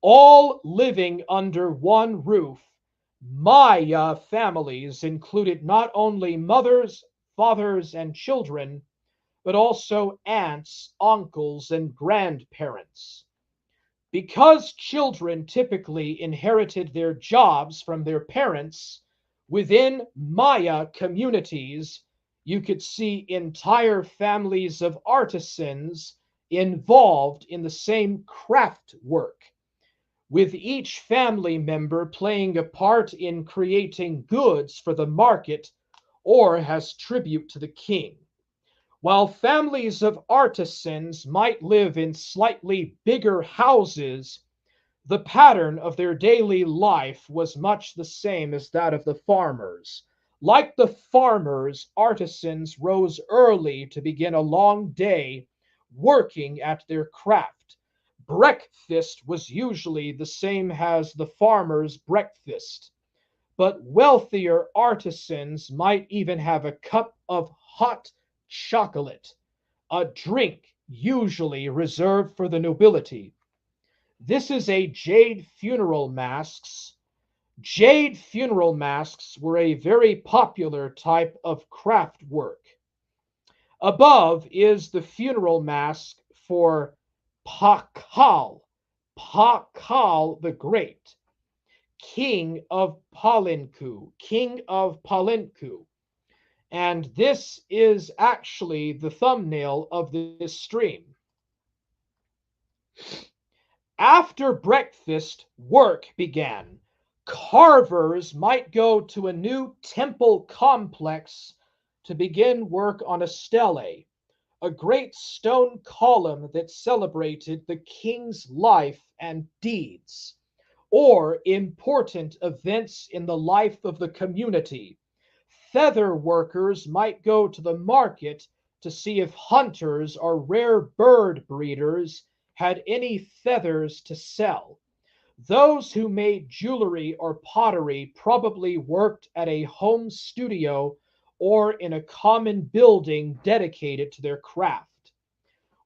All living under one roof, Maya families included not only mothers, fathers, and children, but also aunts, uncles, and grandparents. Because children typically inherited their jobs from their parents, Within Maya communities, you could see entire families of artisans involved in the same craft work, with each family member playing a part in creating goods for the market or as tribute to the king. While families of artisans might live in slightly bigger houses, the pattern of their daily life was much the same as that of the farmers. Like the farmers, artisans rose early to begin a long day working at their craft. Breakfast was usually the same as the farmer's breakfast, but wealthier artisans might even have a cup of hot chocolate, a drink usually reserved for the nobility. This is a jade funeral masks. Jade funeral masks were a very popular type of craft work. Above is the funeral mask for Pakal, Pakal the Great, king of Palenku. And this is actually the thumbnail of this stream. After breakfast, work began. Carvers might go to a new temple complex to begin work on a stele, a great stone column that celebrated the king's life and deeds, or important events in the life of the community. Feather workers might go to the market to see if hunters or rare bird breeders had any feathers to sell. Those who made jewelry or pottery probably worked at a home studio or in a common building dedicated to their craft.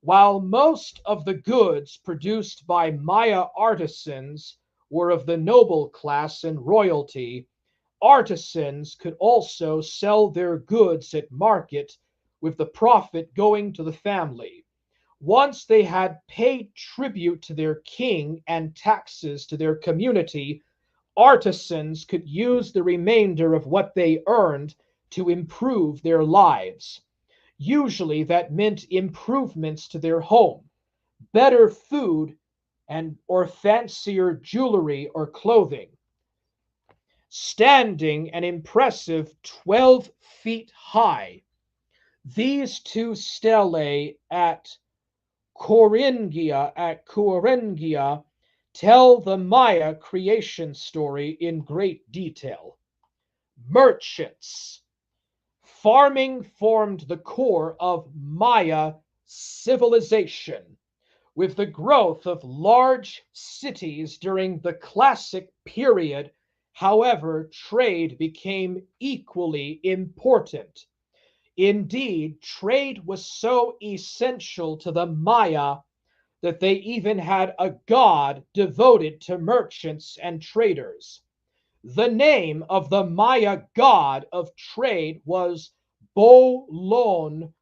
While most of the goods produced by Maya artisans were of the noble class and royalty, artisans could also sell their goods at market with the profit going to the family. Once they had paid tribute to their king and taxes to their community, artisans could use the remainder of what they earned to improve their lives. Usually that meant improvements to their home, better food, and or fancier jewelry or clothing. Standing an impressive 12 feet high, these two stelae at Coringia tell the Maya creation story in great detail. Merchants. Farming formed the core of Maya civilization. With the growth of large cities during the classic period, however, trade became equally important. Indeed, trade was so essential to the Maya that they even had a god devoted to merchants and traders. The name of the Maya god of trade was Bolon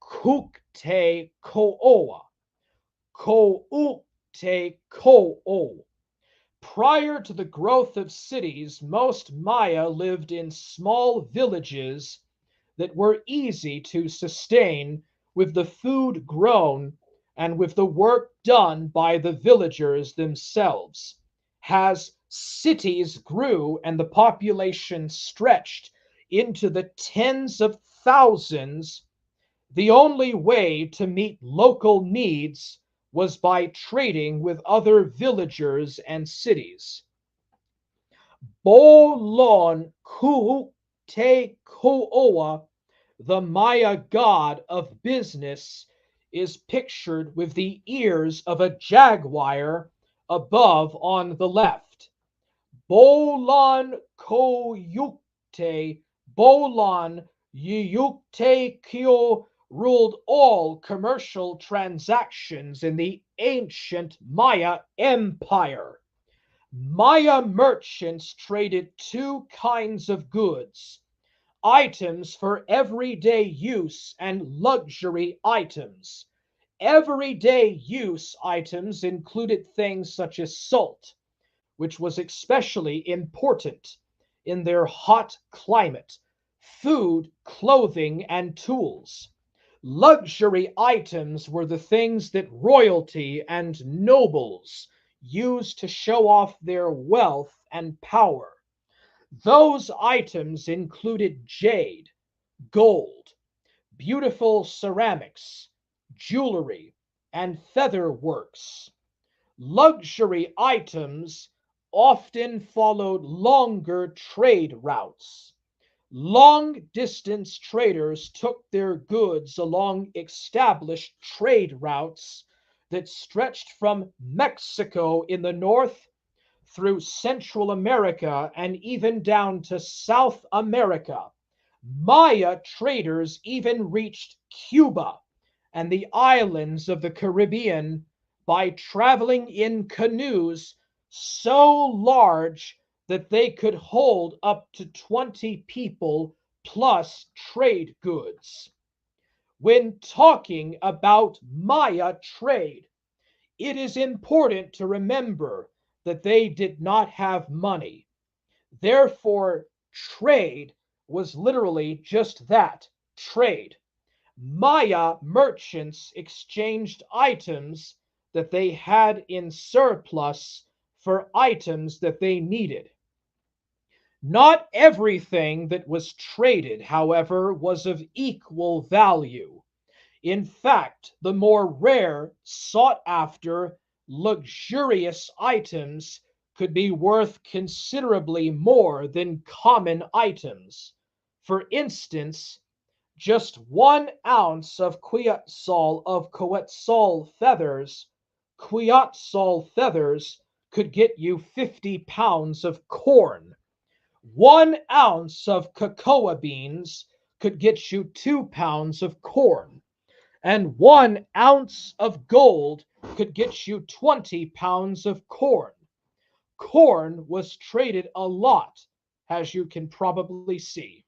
Kukte Ko'oa. Ko'ukte Ko'o. Prior to the growth of cities, most Maya lived in small villages that were easy to sustain with the food grown and with the work done by the villagers themselves. As cities grew and the population stretched into the tens of thousands, the only way to meet local needs was by trading with other villagers and cities. Bolon Ku Te Ko'oa, the Maya god of business, is pictured with the ears of a jaguar above on the left. Bolon Koyukte, Bolon Yukte Kyo ruled all commercial transactions in the ancient Maya Empire. Maya merchants traded two kinds of goods: items for everyday use and luxury items. Everyday use items included things such as salt, which was especially important. in their hot climate, food, clothing, and tools. Luxury items were the things that royalty and nobles used to show off their wealth and power. Those items included jade, gold, beautiful ceramics, jewelry, and feather works. Luxury items often followed longer trade routes. Long distance traders took their goods along established trade routes that stretched from Mexico in the north through Central America and even down to South America. Maya traders even reached Cuba and the islands of the Caribbean by traveling in canoes so large that they could hold up to 20 people plus trade goods. When talking about Maya trade, it is important to remember that they did not have money. Therefore, trade was literally just that, trade. Maya merchants exchanged items that they had in surplus for items that they needed. Not everything that was traded, however, was of equal value. In fact, the more rare, sought after, luxurious items could be worth considerably more than common items. For instance, just 1 ounce of Quetzal feathers could get you 50 pounds of corn. 1 ounce of cocoa beans could get you 2 pounds of corn. And 1 ounce of gold could get you 20 pounds of corn. Corn was traded a lot, as you can probably see.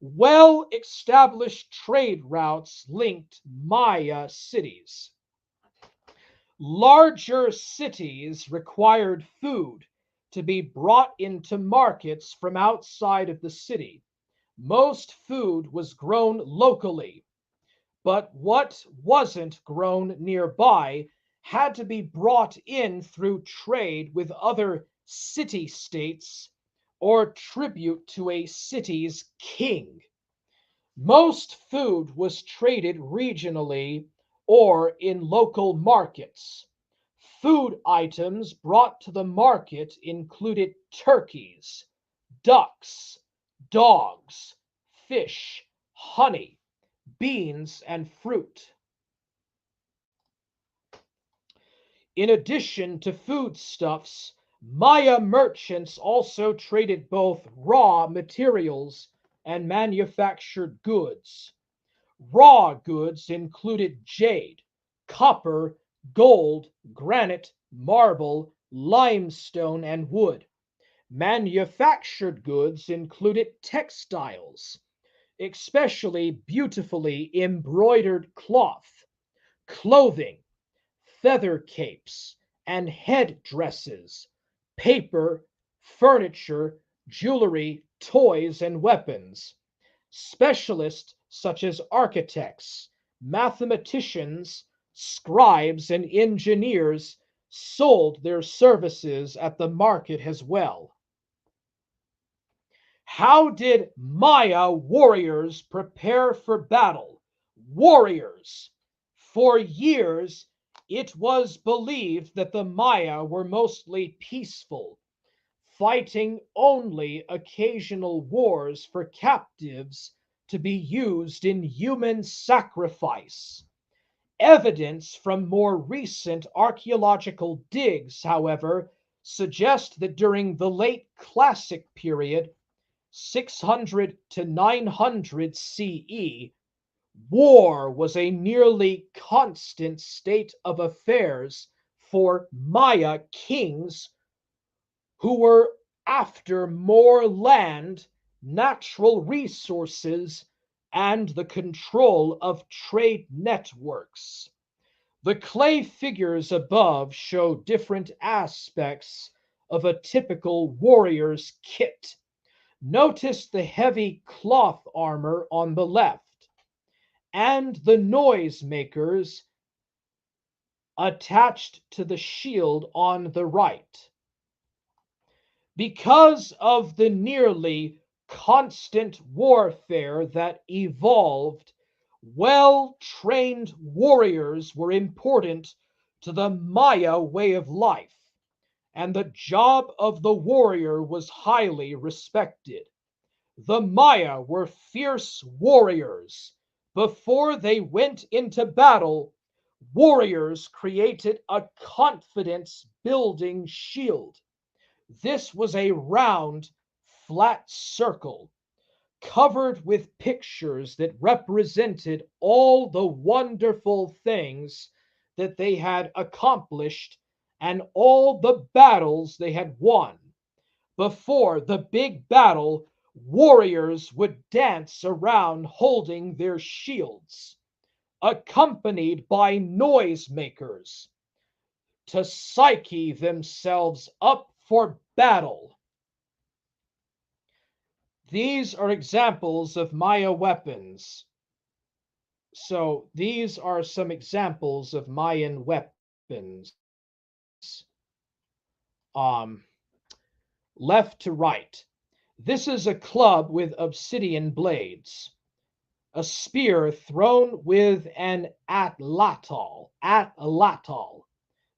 Well established trade routes linked Maya cities. Larger cities required food to be brought into markets from outside of the city. Most food was grown locally, but what wasn't grown nearby had to be brought in through trade with other city states or tribute to a city's king. Most food was traded regionally or in local markets. Food items brought to the market included turkeys, ducks, dogs, fish, honey, beans, and fruit. In addition to foodstuffs, Maya merchants also traded both raw materials and manufactured goods. Raw goods included jade, copper, gold, granite, marble, limestone, and wood. Manufactured goods included textiles, especially beautifully embroidered cloth, clothing, feather capes, and head dresses, paper, furniture, jewelry, toys, and weapons. Specialists such as architects, mathematicians, scribes, and engineers sold their services at the market as well. How did Maya warriors prepare for battle? Warriors! For years, it was believed that the Maya were mostly peaceful, fighting only occasional wars for captives to be used in human sacrifice. Evidence from more recent archaeological digs, however, suggest that during the late Classic period, 600 to 900 CE, war was a nearly constant state of affairs for Maya kings who were after more land, natural resources, and the control of trade networks. The clay figures above show different aspects of a typical warrior's kit. Notice the heavy cloth armor on the left, and the noisemakers attached to the shield on the right. Because of the nearly constant warfare that evolved, well-trained warriors were important to the Maya way of life, and the job of the warrior was highly respected. The Maya were fierce warriors. Before they went into battle, warriors created a confidence-building shield. This was a round, flat circle covered with pictures that represented all the wonderful things that they had accomplished and all the battles they had won. Before the big battle, warriors would dance around holding their shields, accompanied by noisemakers, to psyche themselves up for battle. These are examples of Maya weapons. So these are some examples of Mayan weapons. Left to right. This is a club with obsidian blades. A spear thrown with an atlatl.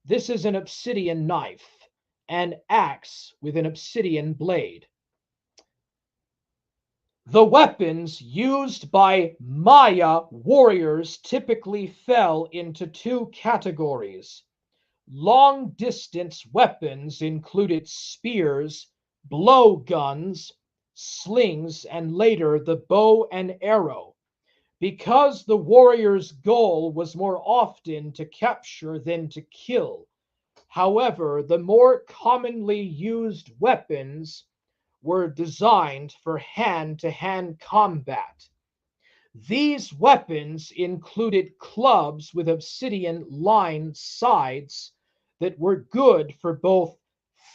This is an obsidian knife. An axe with an obsidian blade. The weapons used by Maya warriors typically fell into two categories. Long-distance weapons included spears, blowguns, slings, and later the bow and arrow, because the warrior's goal was more often to capture than to kill. However, the more commonly used weapons were designed for hand-to-hand combat. These weapons included clubs with obsidian-lined sides that were good for both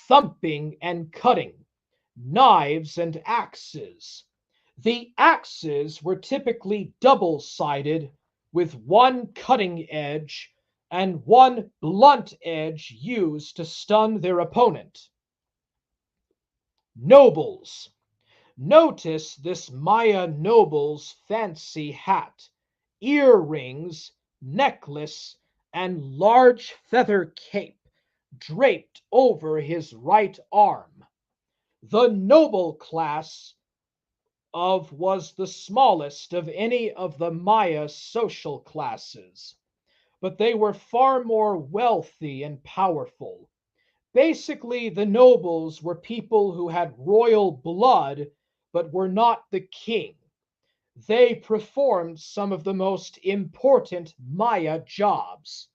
thumping and cutting, knives and axes. The axes were typically double-sided with one cutting edge and one blunt edge used to stun their opponent. Nobles. Notice this Maya noble's fancy hat, earrings, necklace, and large feather cape draped over his right arm. The noble class was the smallest of any of the Maya social classes, but they were far more wealthy and powerful. Basically, the nobles were people who had royal blood but were not the king. They performed some of the most important Maya jobs.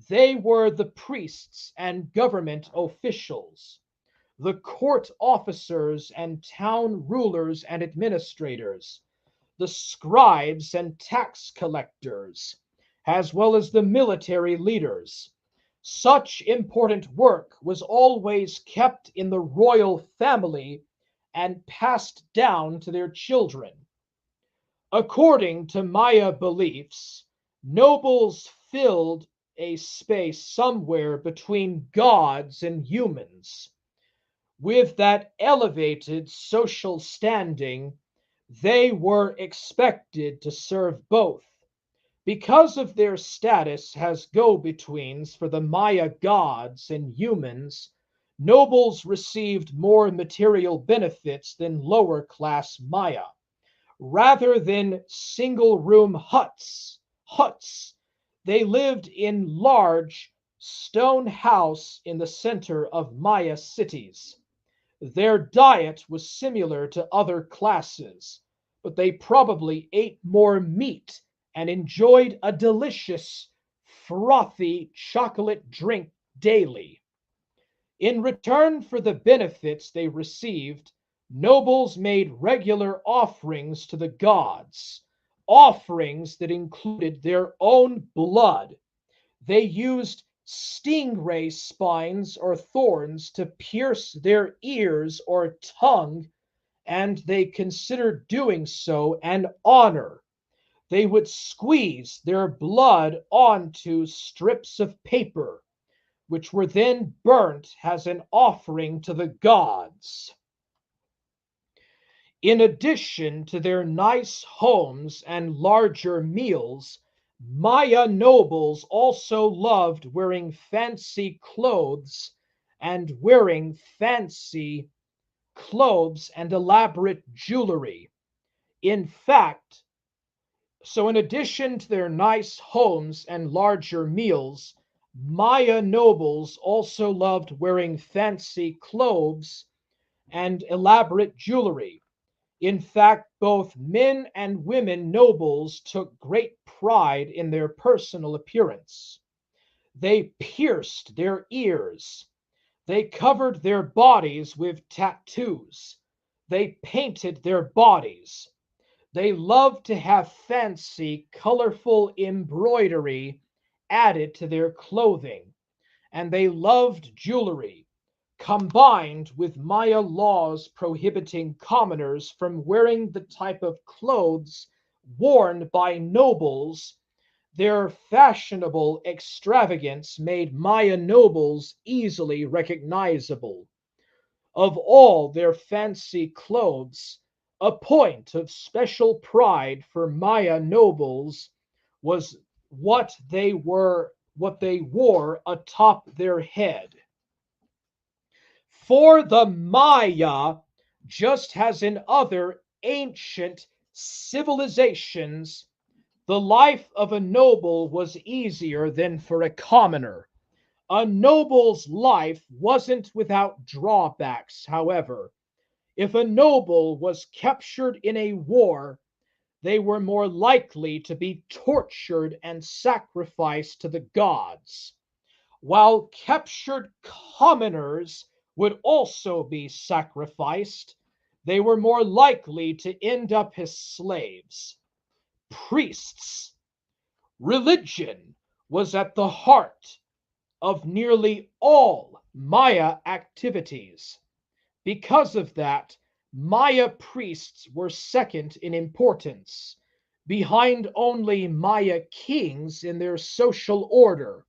They were the priests and government officials, the court officers and town rulers and administrators, the scribes and tax collectors, as well as the military leaders. Such important work was always kept in the royal family and passed down to their children. According to Maya beliefs, nobles filled a space somewhere between gods and humans. With that elevated social standing, they were expected to serve both. Because of their status as go-betweens for the Maya gods and humans, nobles received more material benefits than lower-class Maya. Rather than single-room huts, they lived in large stone house in the center of Maya cities. Their diet was similar to other classes, but they probably ate more meat and enjoyed a delicious, frothy chocolate drink daily. In return for the benefits they received, nobles made regular offerings to the gods, offerings that included their own blood. They used stingray spines or thorns to pierce their ears or tongue and they considered doing so an honor. They would squeeze their blood onto strips of paper, which were then burnt as an offering to the gods. In addition to their nice homes and larger meals, Maya nobles also loved wearing fancy clothes and elaborate jewelry. In fact, so in addition to their nice homes and larger meals, Maya nobles also loved wearing fancy clothes and elaborate jewelry. In fact, both men and women nobles took great pride in their personal appearance. They pierced their ears. They covered their bodies with tattoos. They painted their bodies. They loved to have fancy, colorful embroidery added to their clothing, and they loved jewelry, combined with Maya laws prohibiting commoners from wearing the type of clothes worn by nobles. Their fashionable extravagance made Maya nobles easily recognizable. Of all their fancy clothes, a point of special pride for Maya nobles was what they wore atop their head. For the Maya, just as in other ancient civilizations, the life of a noble was easier than for a commoner. A noble's life wasn't without drawbacks, however. If a noble was captured in a war, they were more likely to be tortured and sacrificed to the gods, while captured commoners would also be sacrificed. They were more likely to end up as slaves. Priests. Religion was at the heart of nearly all Maya activities. Because of that, Maya priests were second in importance, behind only Maya kings in their social order.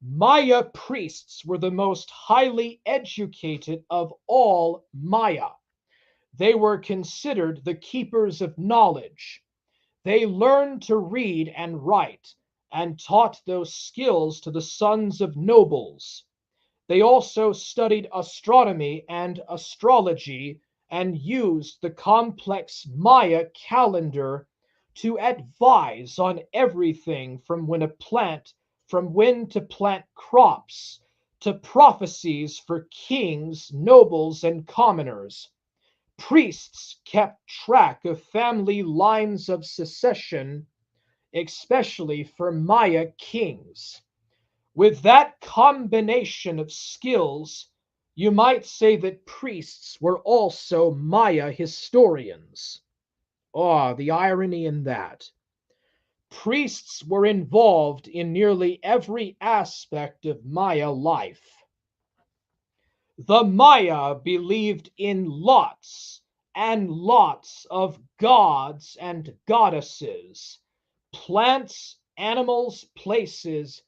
Maya priests were the most highly educated of all Maya. They were considered the keepers of knowledge. They learned to read and write and taught those skills to the sons of nobles. They also studied astronomy and astrology and used the complex Maya calendar to advise on everything from when to plant crops to prophecies for kings, nobles, and commoners. Priests kept track of family lines of succession, especially for Maya kings. With that combination of skills, you might say that priests were also Maya historians. Ah, the irony in that. Priests were involved in nearly every aspect of Maya life. The Maya believed in lots and lots of gods and goddesses, plants, animals, places,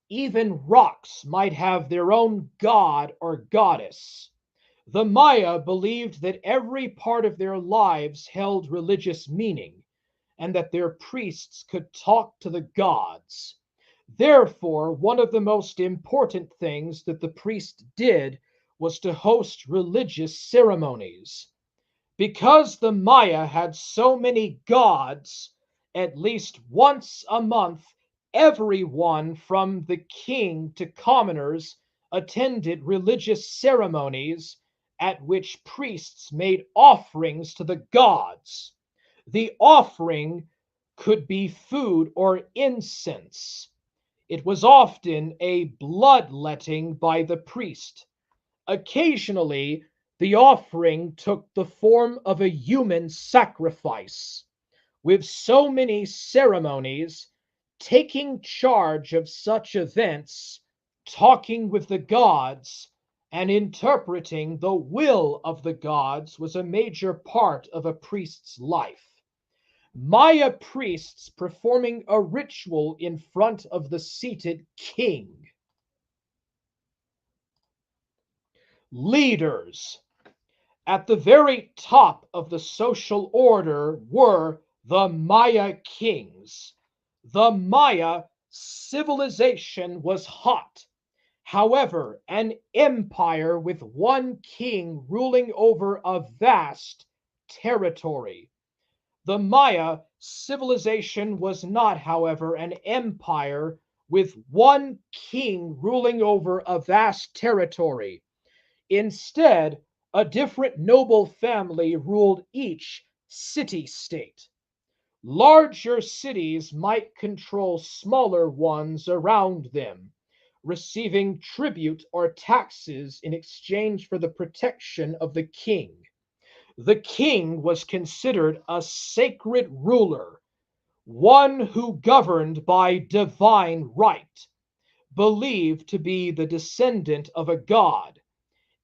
even rocks might have their own god or goddess. The Maya believed that every part of their lives held religious meaning, and that their priests could talk to the gods. Therefore, one of the most important things that the priest did was to host religious ceremonies. Because the Maya had so many gods, at least once a month, everyone from the king to commoners attended religious ceremonies at which priests made offerings to the gods. The offering could be food or incense. It was often a bloodletting by the priest. Occasionally, the offering took the form of a human sacrifice. With so many ceremonies, taking charge of such events, talking with the gods, and interpreting the will of the gods was a major part of a priest's life. Maya priests performing a ritual in front of the seated king. Leaders. At the very top of the social order were the Maya kings. The Maya civilization was hot. However, an empire with one king ruling over a vast territory. The Maya civilization was not, however, an empire with one king ruling over a vast territory. Instead, a different noble family ruled each city-state. Larger cities might control smaller ones around them, receiving tribute or taxes in exchange for the protection of the king. The king was considered a sacred ruler, one who governed by divine right, believed to be the descendant of a god.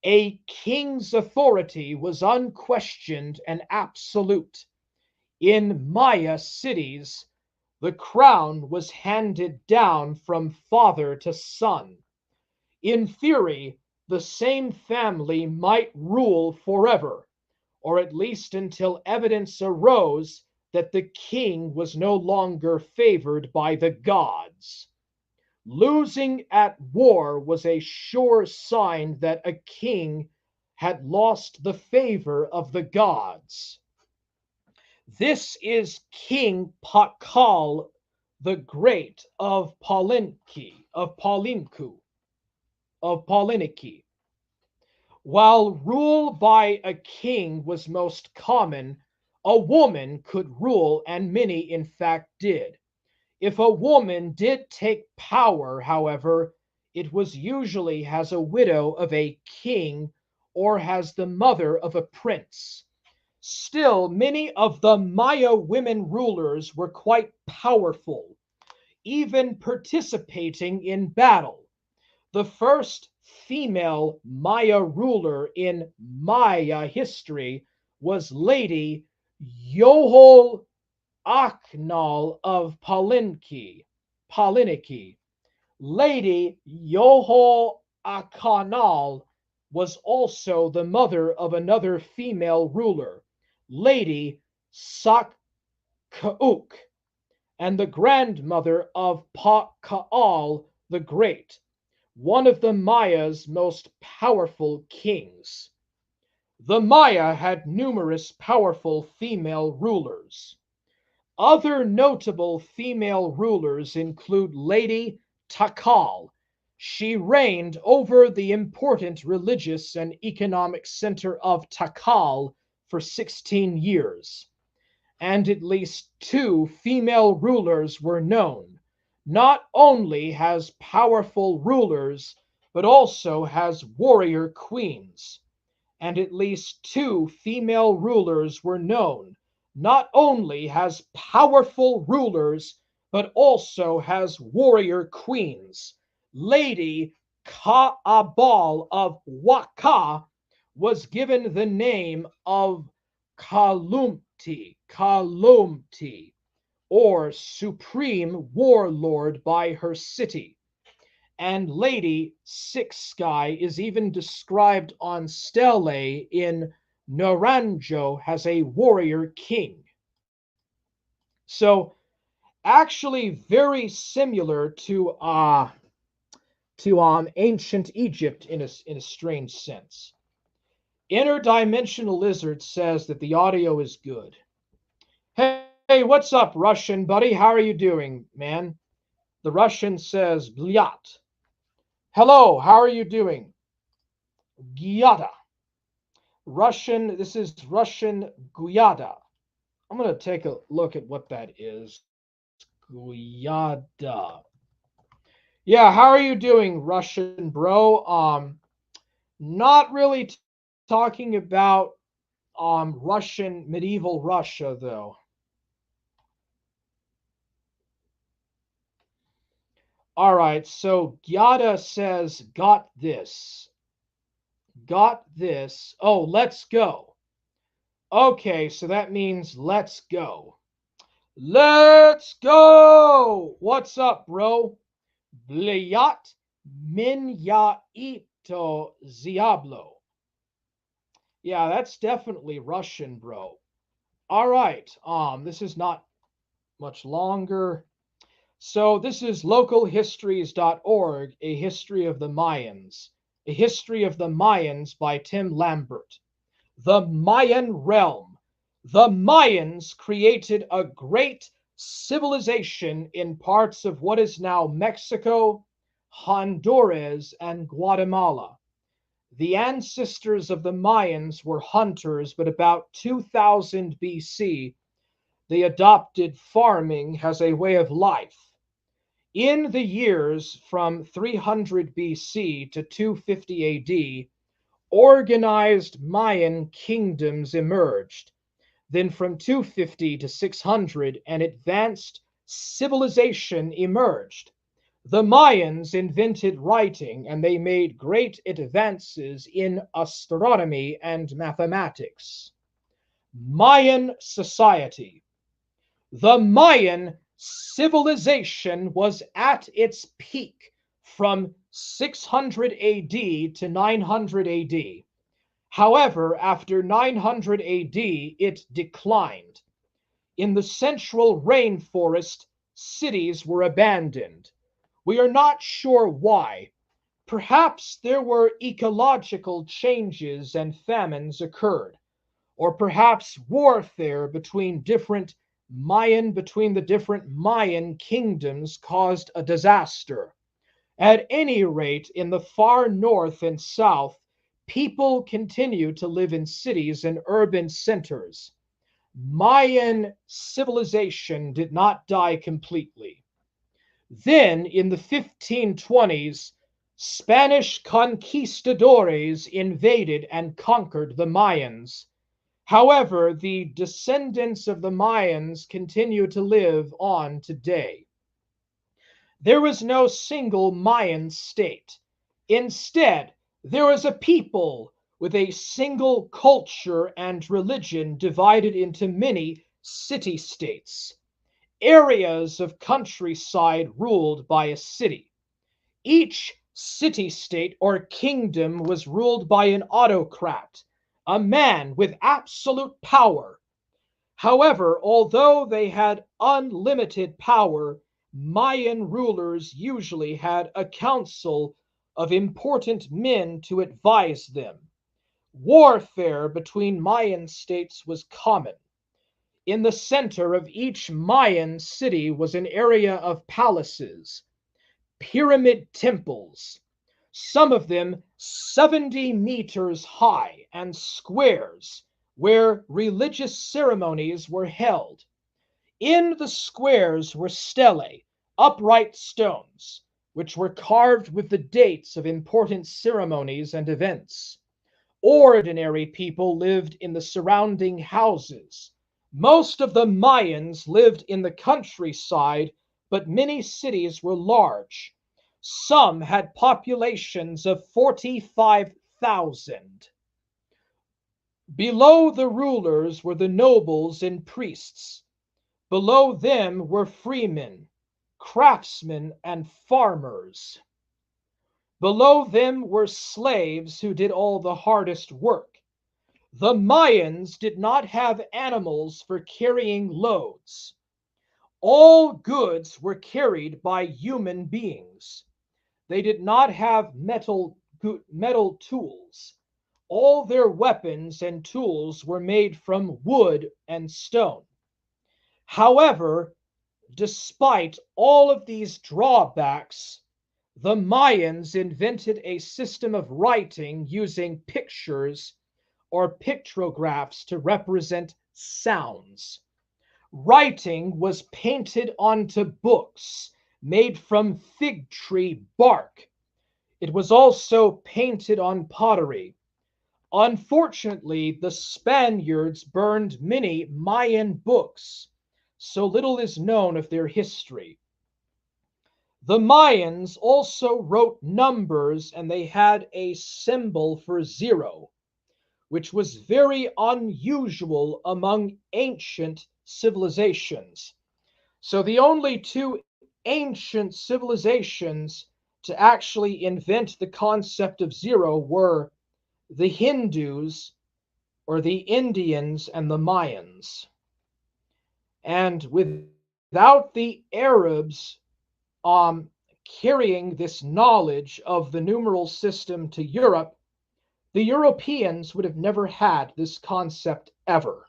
A king's authority was unquestioned and absolute. In Maya cities, the crown was handed down from father to son. In theory, the same family might rule forever, or at least until evidence arose that the king was no longer favored by the gods. Losing at war was a sure sign that a king had lost the favor of the gods. This is King Pakal the Great of Palinki, of Palinku, of Paliniki. While rule by a king was most common, a woman could rule, and many in fact did. If a woman did take power, however, it was usually as a widow of a king or as the mother of a prince. Still, many of the Maya women rulers were quite powerful, even participating in battle. The first female Maya ruler in Maya history was Lady Yohol Aknal of Paliniki. Lady Yoho Akanal was also the mother of another female ruler, Lady Sakkauk, and the grandmother of Pakal the Great, one of the Maya's most powerful kings. The Maya had numerous powerful female rulers. Other notable female rulers include Lady Takal. She reigned over the important religious and economic center of Takal for 16 years. And at least two female rulers were known, not only as powerful rulers, but also as warrior queens. And at least two female rulers were known, not only as powerful rulers, but also as warrior queens. Lady Ka'abal of Waka was given the name of Kalumti, or supreme warlord by her city. And Lady Six Sky is even described on stele in Naranjo as a warrior king. So actually very similar to ancient Egypt in a strange sense. Interdimensional Lizard says that the audio is good. Hey, what's up, Russian buddy? How are you doing, man? The Russian says, Blyat. Hello, how are you doing? Gyada. Russian, this is Russian Guyada. I'm going to take a look at what that is. Guyada. Yeah, how are you doing, Russian bro? Not really talking about Russian medieval Russia though. All right, so Gyada says, got this. got this. Oh, let's go. Okay, so that means let's go. Let's go! What's up, bro? Blyat minya ito ziablo. Yeah, that's definitely Russian, bro. All right. This is not much longer. So this is localhistories.org, A History of the Mayans. A History of the Mayans by Tim Lambert. The Mayan realm. The Mayans created a great civilization in parts of what is now Mexico, Honduras, and Guatemala. The ancestors of the Mayans were hunters, but about 2000 BC, they adopted farming as a way of life. In the years from 300 BC to 250 AD, organized Mayan kingdoms emerged. Then from 250 to 600, an advanced civilization emerged. The Mayans invented writing, and they made great advances in astronomy and mathematics. Mayan society. The Mayan civilization was at its peak from 600 AD to 900 AD. However, after 900 AD, it declined. In the central rainforest, cities were abandoned. We are not sure why. Perhaps there were ecological changes and famines occurred, or perhaps warfare between the different Mayan kingdoms caused a disaster. At any rate, in the far north and south, people continue to live in cities and urban centers. Mayan civilization did not die completely. Then, in the 1520s, Spanish conquistadores invaded and conquered the Mayans. However, the descendants of the Mayans continue to live on today. There was no single Mayan state. Instead, there was a people with a single culture and religion divided into many city-states, areas of countryside ruled by a city. Each city-state or kingdom was ruled by an autocrat, a man with absolute power. However, although they had unlimited power, Mayan rulers usually had a council of important men to advise them. Warfare between Mayan states was common. In the center of each Mayan city was an area of palaces, pyramid temples, some of them 70 meters high, and squares where religious ceremonies were held. In the squares were stelae, upright stones, which were carved with the dates of important ceremonies and events. Ordinary people lived in the surrounding houses. Most of the Mayans lived in the countryside, but many cities were large. Some had populations of 45,000. Below the rulers were the nobles and priests. Below them were freemen, craftsmen, and farmers. Below them were slaves who did all the hardest work. The Mayans did not have animals for carrying loads. All goods were carried by human beings. They did not have metal tools. All their weapons and tools were made from wood and stone. However, despite all of these drawbacks, the Mayans invented a system of writing using pictures or pictographs to represent sounds. Writing was painted onto books made from fig tree bark. It was also painted on pottery. Unfortunately, the Spaniards burned many Mayan books, so little is known of their history. The Mayans also wrote numbers, and they had a symbol for zero, which was very unusual among ancient civilizations. So the only two ancient civilizations to actually invent the concept of zero were the Hindus, or the Indians, and the Mayans. And without the Arabs carrying this knowledge of the numeral system to Europe, the Europeans would have never had this concept ever.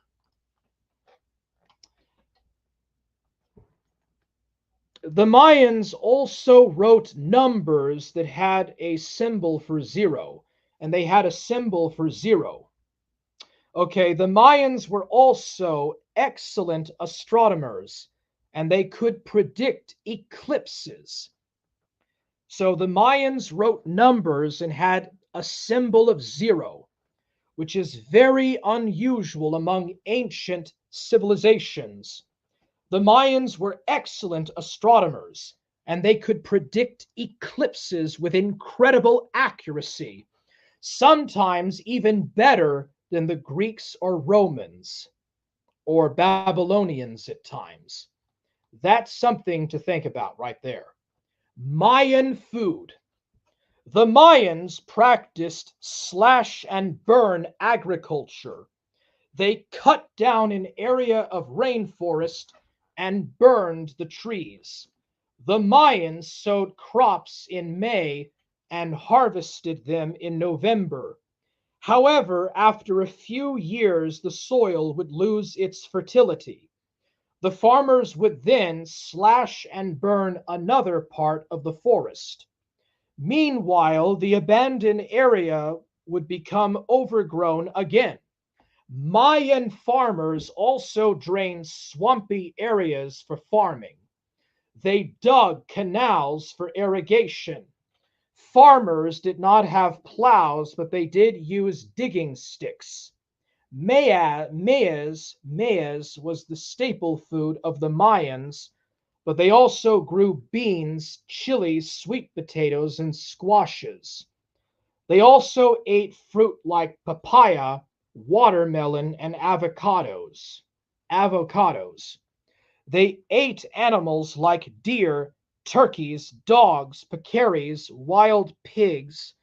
The Mayans also wrote numbers that had a symbol for zero, and they had a symbol for zero. Okay, the Mayans were also excellent astronomers, and they could predict eclipses. So the Mayans wrote numbers and had a symbol of zero, which is very unusual among ancient civilizations. The Mayans were excellent astronomers, and they could predict eclipses with incredible accuracy, sometimes even better than the Greeks or Romans or Babylonians at times. That's something to think about right there. Mayan food. The Mayans practiced slash and burn agriculture. They cut down an area of rainforest and burned the trees. The Mayans sowed crops in May and harvested them in November. However, after a few years, the soil would lose its fertility. The farmers would then slash and burn another part of the forest. Meanwhile, the abandoned area would become overgrown again. Mayan farmers also drained swampy areas for farming. They dug canals for irrigation. Farmers did not have plows, but they did use digging sticks. Maize was the staple food of the Mayans, but they also grew beans, chilies, sweet potatoes, and squashes. They also ate fruit like papaya, watermelon, and avocados. They ate animals like deer, turkeys, dogs, peccaries, wild pigs,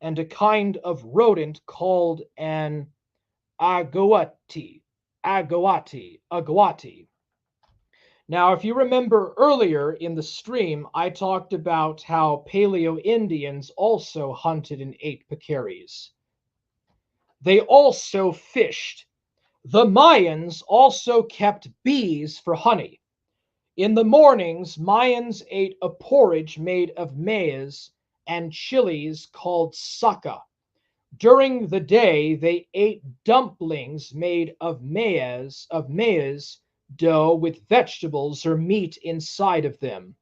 and a kind of rodent called an agouti. Now, if you remember earlier in the stream, I talked about how Paleo Indians also hunted and ate peccaries. They also fished. The Mayans also kept bees for honey. In the mornings, Mayans ate a porridge made of maize and chilies called saka. During the day, they ate dumplings made of maize dough with vegetables or meat inside of them.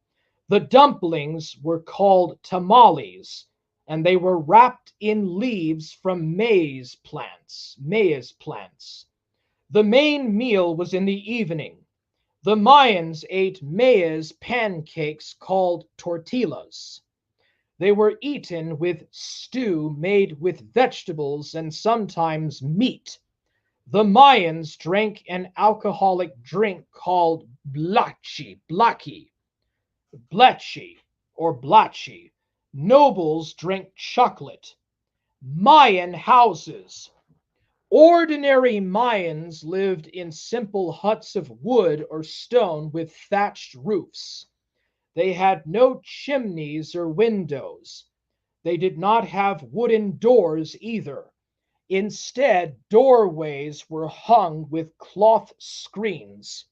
The dumplings were called tamales, and they were wrapped in leaves from maize plants. The main meal was in the evening. The Mayans ate maize pancakes called tortillas. They were eaten with stew made with vegetables and sometimes meat. The Mayans drank an alcoholic drink called blachi. Nobles drank chocolate. Mayan houses. Ordinary Mayans lived in simple huts of wood or stone with thatched roofs. They had no chimneys or windows. They did not have wooden doors either. Instead, doorways were hung with cloth screens.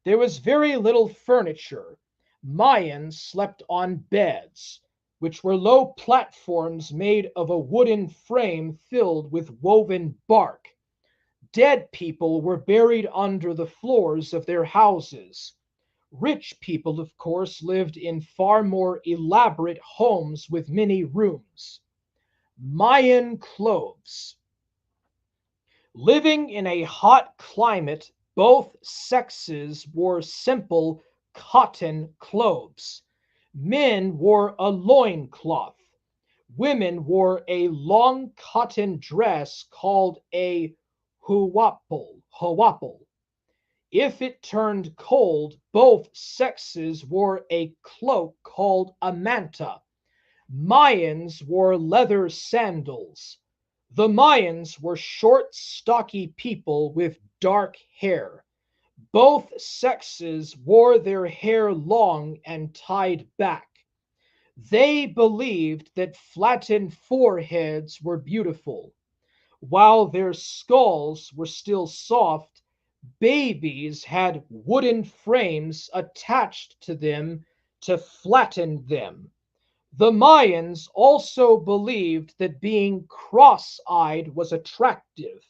There was very little furniture. Mayans slept on beds, which were low platforms made of a wooden frame filled with woven bark. Dead people were buried under the floors of their houses. Rich people, of course, lived in far more elaborate homes with many rooms. Mayan clothes. Living in a hot climate, both sexes wore simple cotton clothes. Men wore a loincloth. Women wore a long cotton dress called a huapul. If it turned cold, both sexes wore a cloak called a manta. Mayans wore leather sandals. The Mayans were short, stocky people with dark hair. Both sexes wore their hair long and tied back. They believed that flattened foreheads were beautiful. While their skulls were still soft, babies had wooden frames attached to them to flatten them. The Mayans also believed that being cross-eyed was attractive,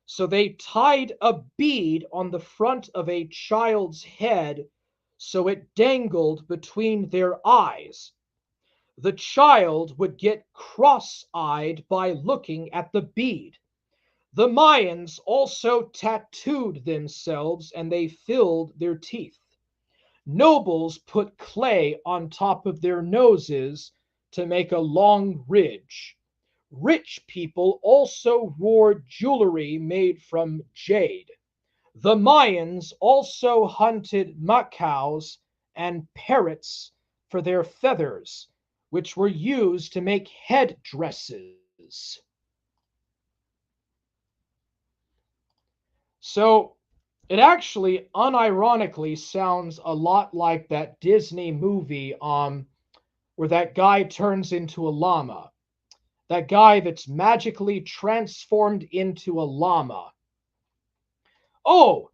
so they tied a bead on the front of a child's head so it dangled between their eyes. The child would get cross-eyed by looking at the bead. The Mayans also tattooed themselves and they filled their teeth. Nobles put clay on top of their noses to make a long ridge. Rich people also wore jewelry made from jade. The Mayans also hunted macaws and parrots for their feathers, which were used to make headdresses. So it actually unironically sounds a lot like that Disney movie where that guy turns into a llama. That guy that's magically transformed into a llama. Oh,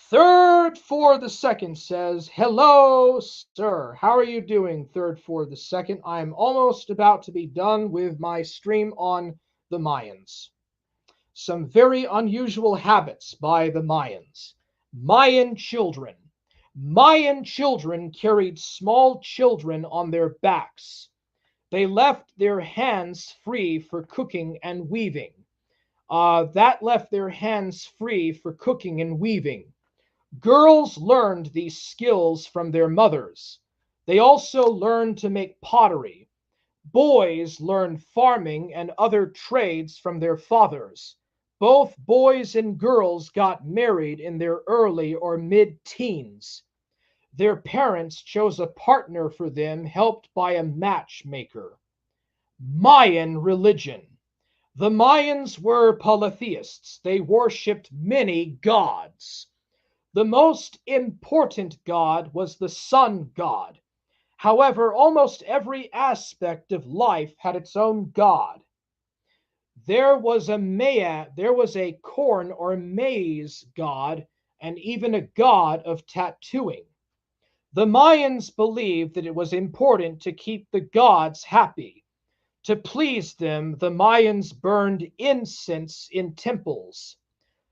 Third for the Second says, "Hello, sir. How are you doing, Third for the Second? I am almost about to be done with my stream on the Mayans. Some very unusual habits by the Mayans. Mayan children. Mayan children carried small children on their backs. They left their hands free for cooking and weaving. That left their hands free for cooking and weaving. Girls learned these skills from their mothers. They also learned to make pottery. Boys learned farming and other trades from their fathers. Both boys and girls got married in their early or mid-teens. Their parents chose a partner for them, helped by a matchmaker. Mayan religion. The Mayans were polytheists. They worshipped many gods. The most important god was the sun god. However, almost every aspect of life had its own god. There was a corn or maize god, and even a god of tattooing. The Mayans believed that it was important to keep the gods happy. To please them, the Mayans burned incense in temples.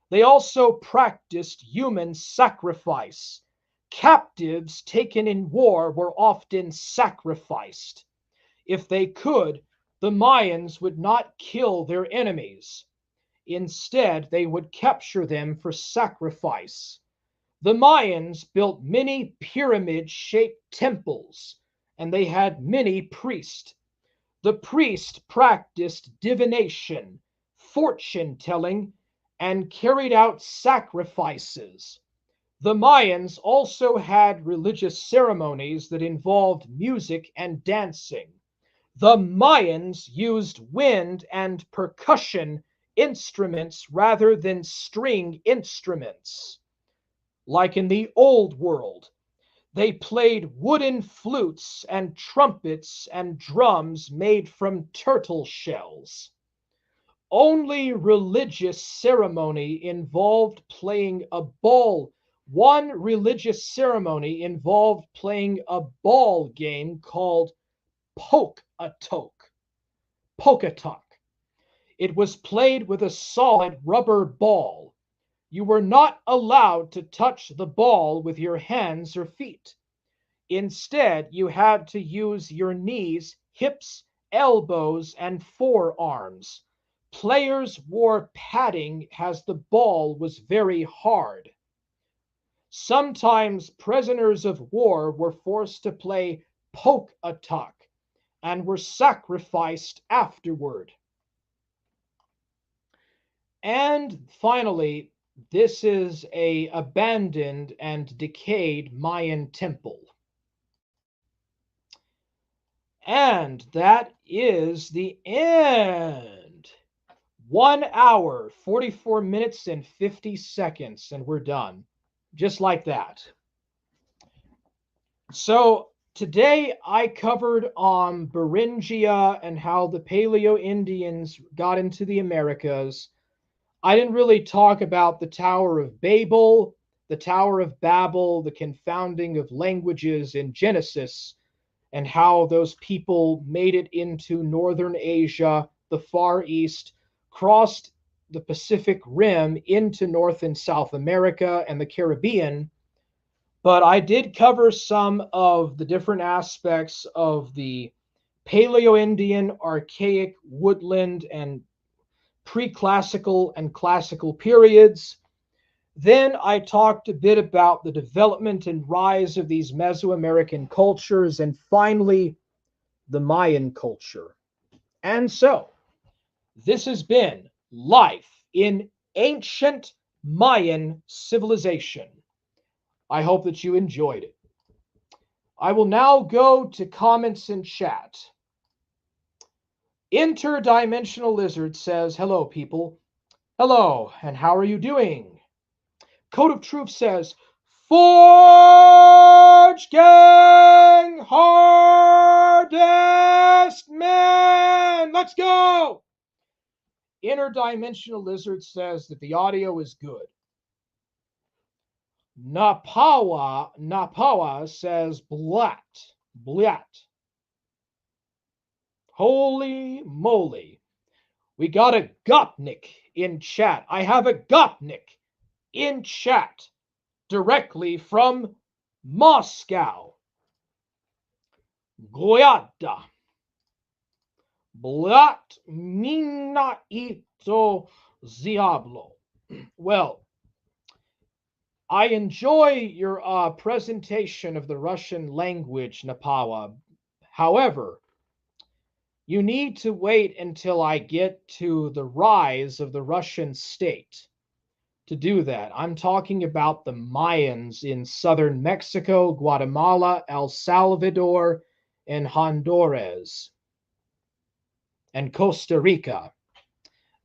They also practiced human sacrifice. Captives taken in war were often sacrificed. If they could, the Mayans would not kill their enemies. Instead, they would capture them for sacrifice. The Mayans built many pyramid-shaped temples, and they had many priests. The priests practiced divination, fortune-telling, and carried out sacrifices. The Mayans also had religious ceremonies that involved music and dancing. The Mayans used wind and percussion instruments rather than string instruments. Like in the Old World, they played wooden flutes and trumpets and drums made from turtle shells. Only religious ceremony involved playing a ball. One religious ceremony involved playing a ball game called Pokatuck. It was played with a solid rubber ball. You were not allowed to touch the ball with your hands or feet. Instead, you had to use your knees, hips, elbows, and forearms. Players wore padding as the ball was very hard. Sometimes prisoners of war were forced to play Pocatawk and were sacrificed afterward. And finally, this is a abandoned and decayed Mayan temple. And that is the end. 1 hour, 44 minutes, and 50 seconds, and we're done. Just like that. So today I covered Beringia and how the Paleo-Indians got into the Americas. I didn't really talk about the Tower of Babel, the Tower of Babel, the confounding of languages in Genesis, and how those people made it into Northern Asia, the Far East, crossed the Pacific Rim into North and South America and the Caribbean. But I did cover some of the different aspects of the Paleo-Indian, archaic, woodland, and pre-classical and classical periods. Then I talked a bit about the development and rise of these Mesoamerican cultures, and finally, the Mayan culture. And so, this has been Life in Ancient Mayan Civilization. I hope that you enjoyed it. I will now go to comments and chat. Interdimensional Lizard says, hello, people. Hello, and how are you doing? Code of Truth says, Forge Gang Hardest Man! Let's go! Interdimensional Lizard says that the audio is good. Napawa says blat. Blat. Holy moly. We got a Gopnik in chat. I have a Gopnik in chat directly from Moscow. Goyada. Blat mina ito ziablo. Well, I enjoy your presentation of the Russian language, Napawa. However, you need to wait until I get to the rise of the Russian state to do that. I'm talking about the Mayans in southern Mexico, Guatemala, El Salvador, and Honduras, and Costa Rica.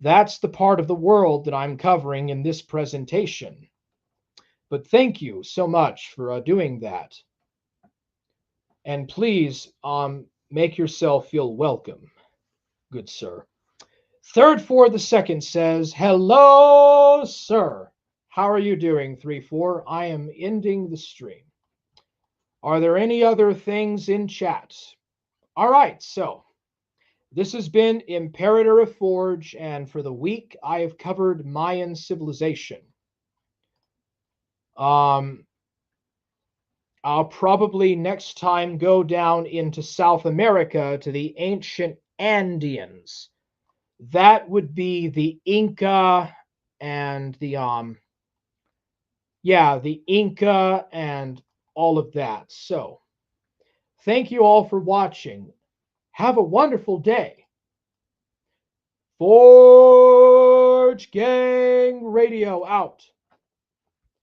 That's the part of the world that I'm covering in this presentation. But thank you so much for doing that. And please make yourself feel welcome, good sir. Third for the second says, hello, sir. How are you doing, 3-4? I am ending the stream. Are there any other things in chat? All right, so this has been Imperator of Forge, and for the week, I have covered Mayan civilization. I'll probably next time go down into South America to the ancient Andeans. That would be the Inca and the Inca and all of that. So, thank you all for watching. Have a wonderful day. Forge Gang Radio out.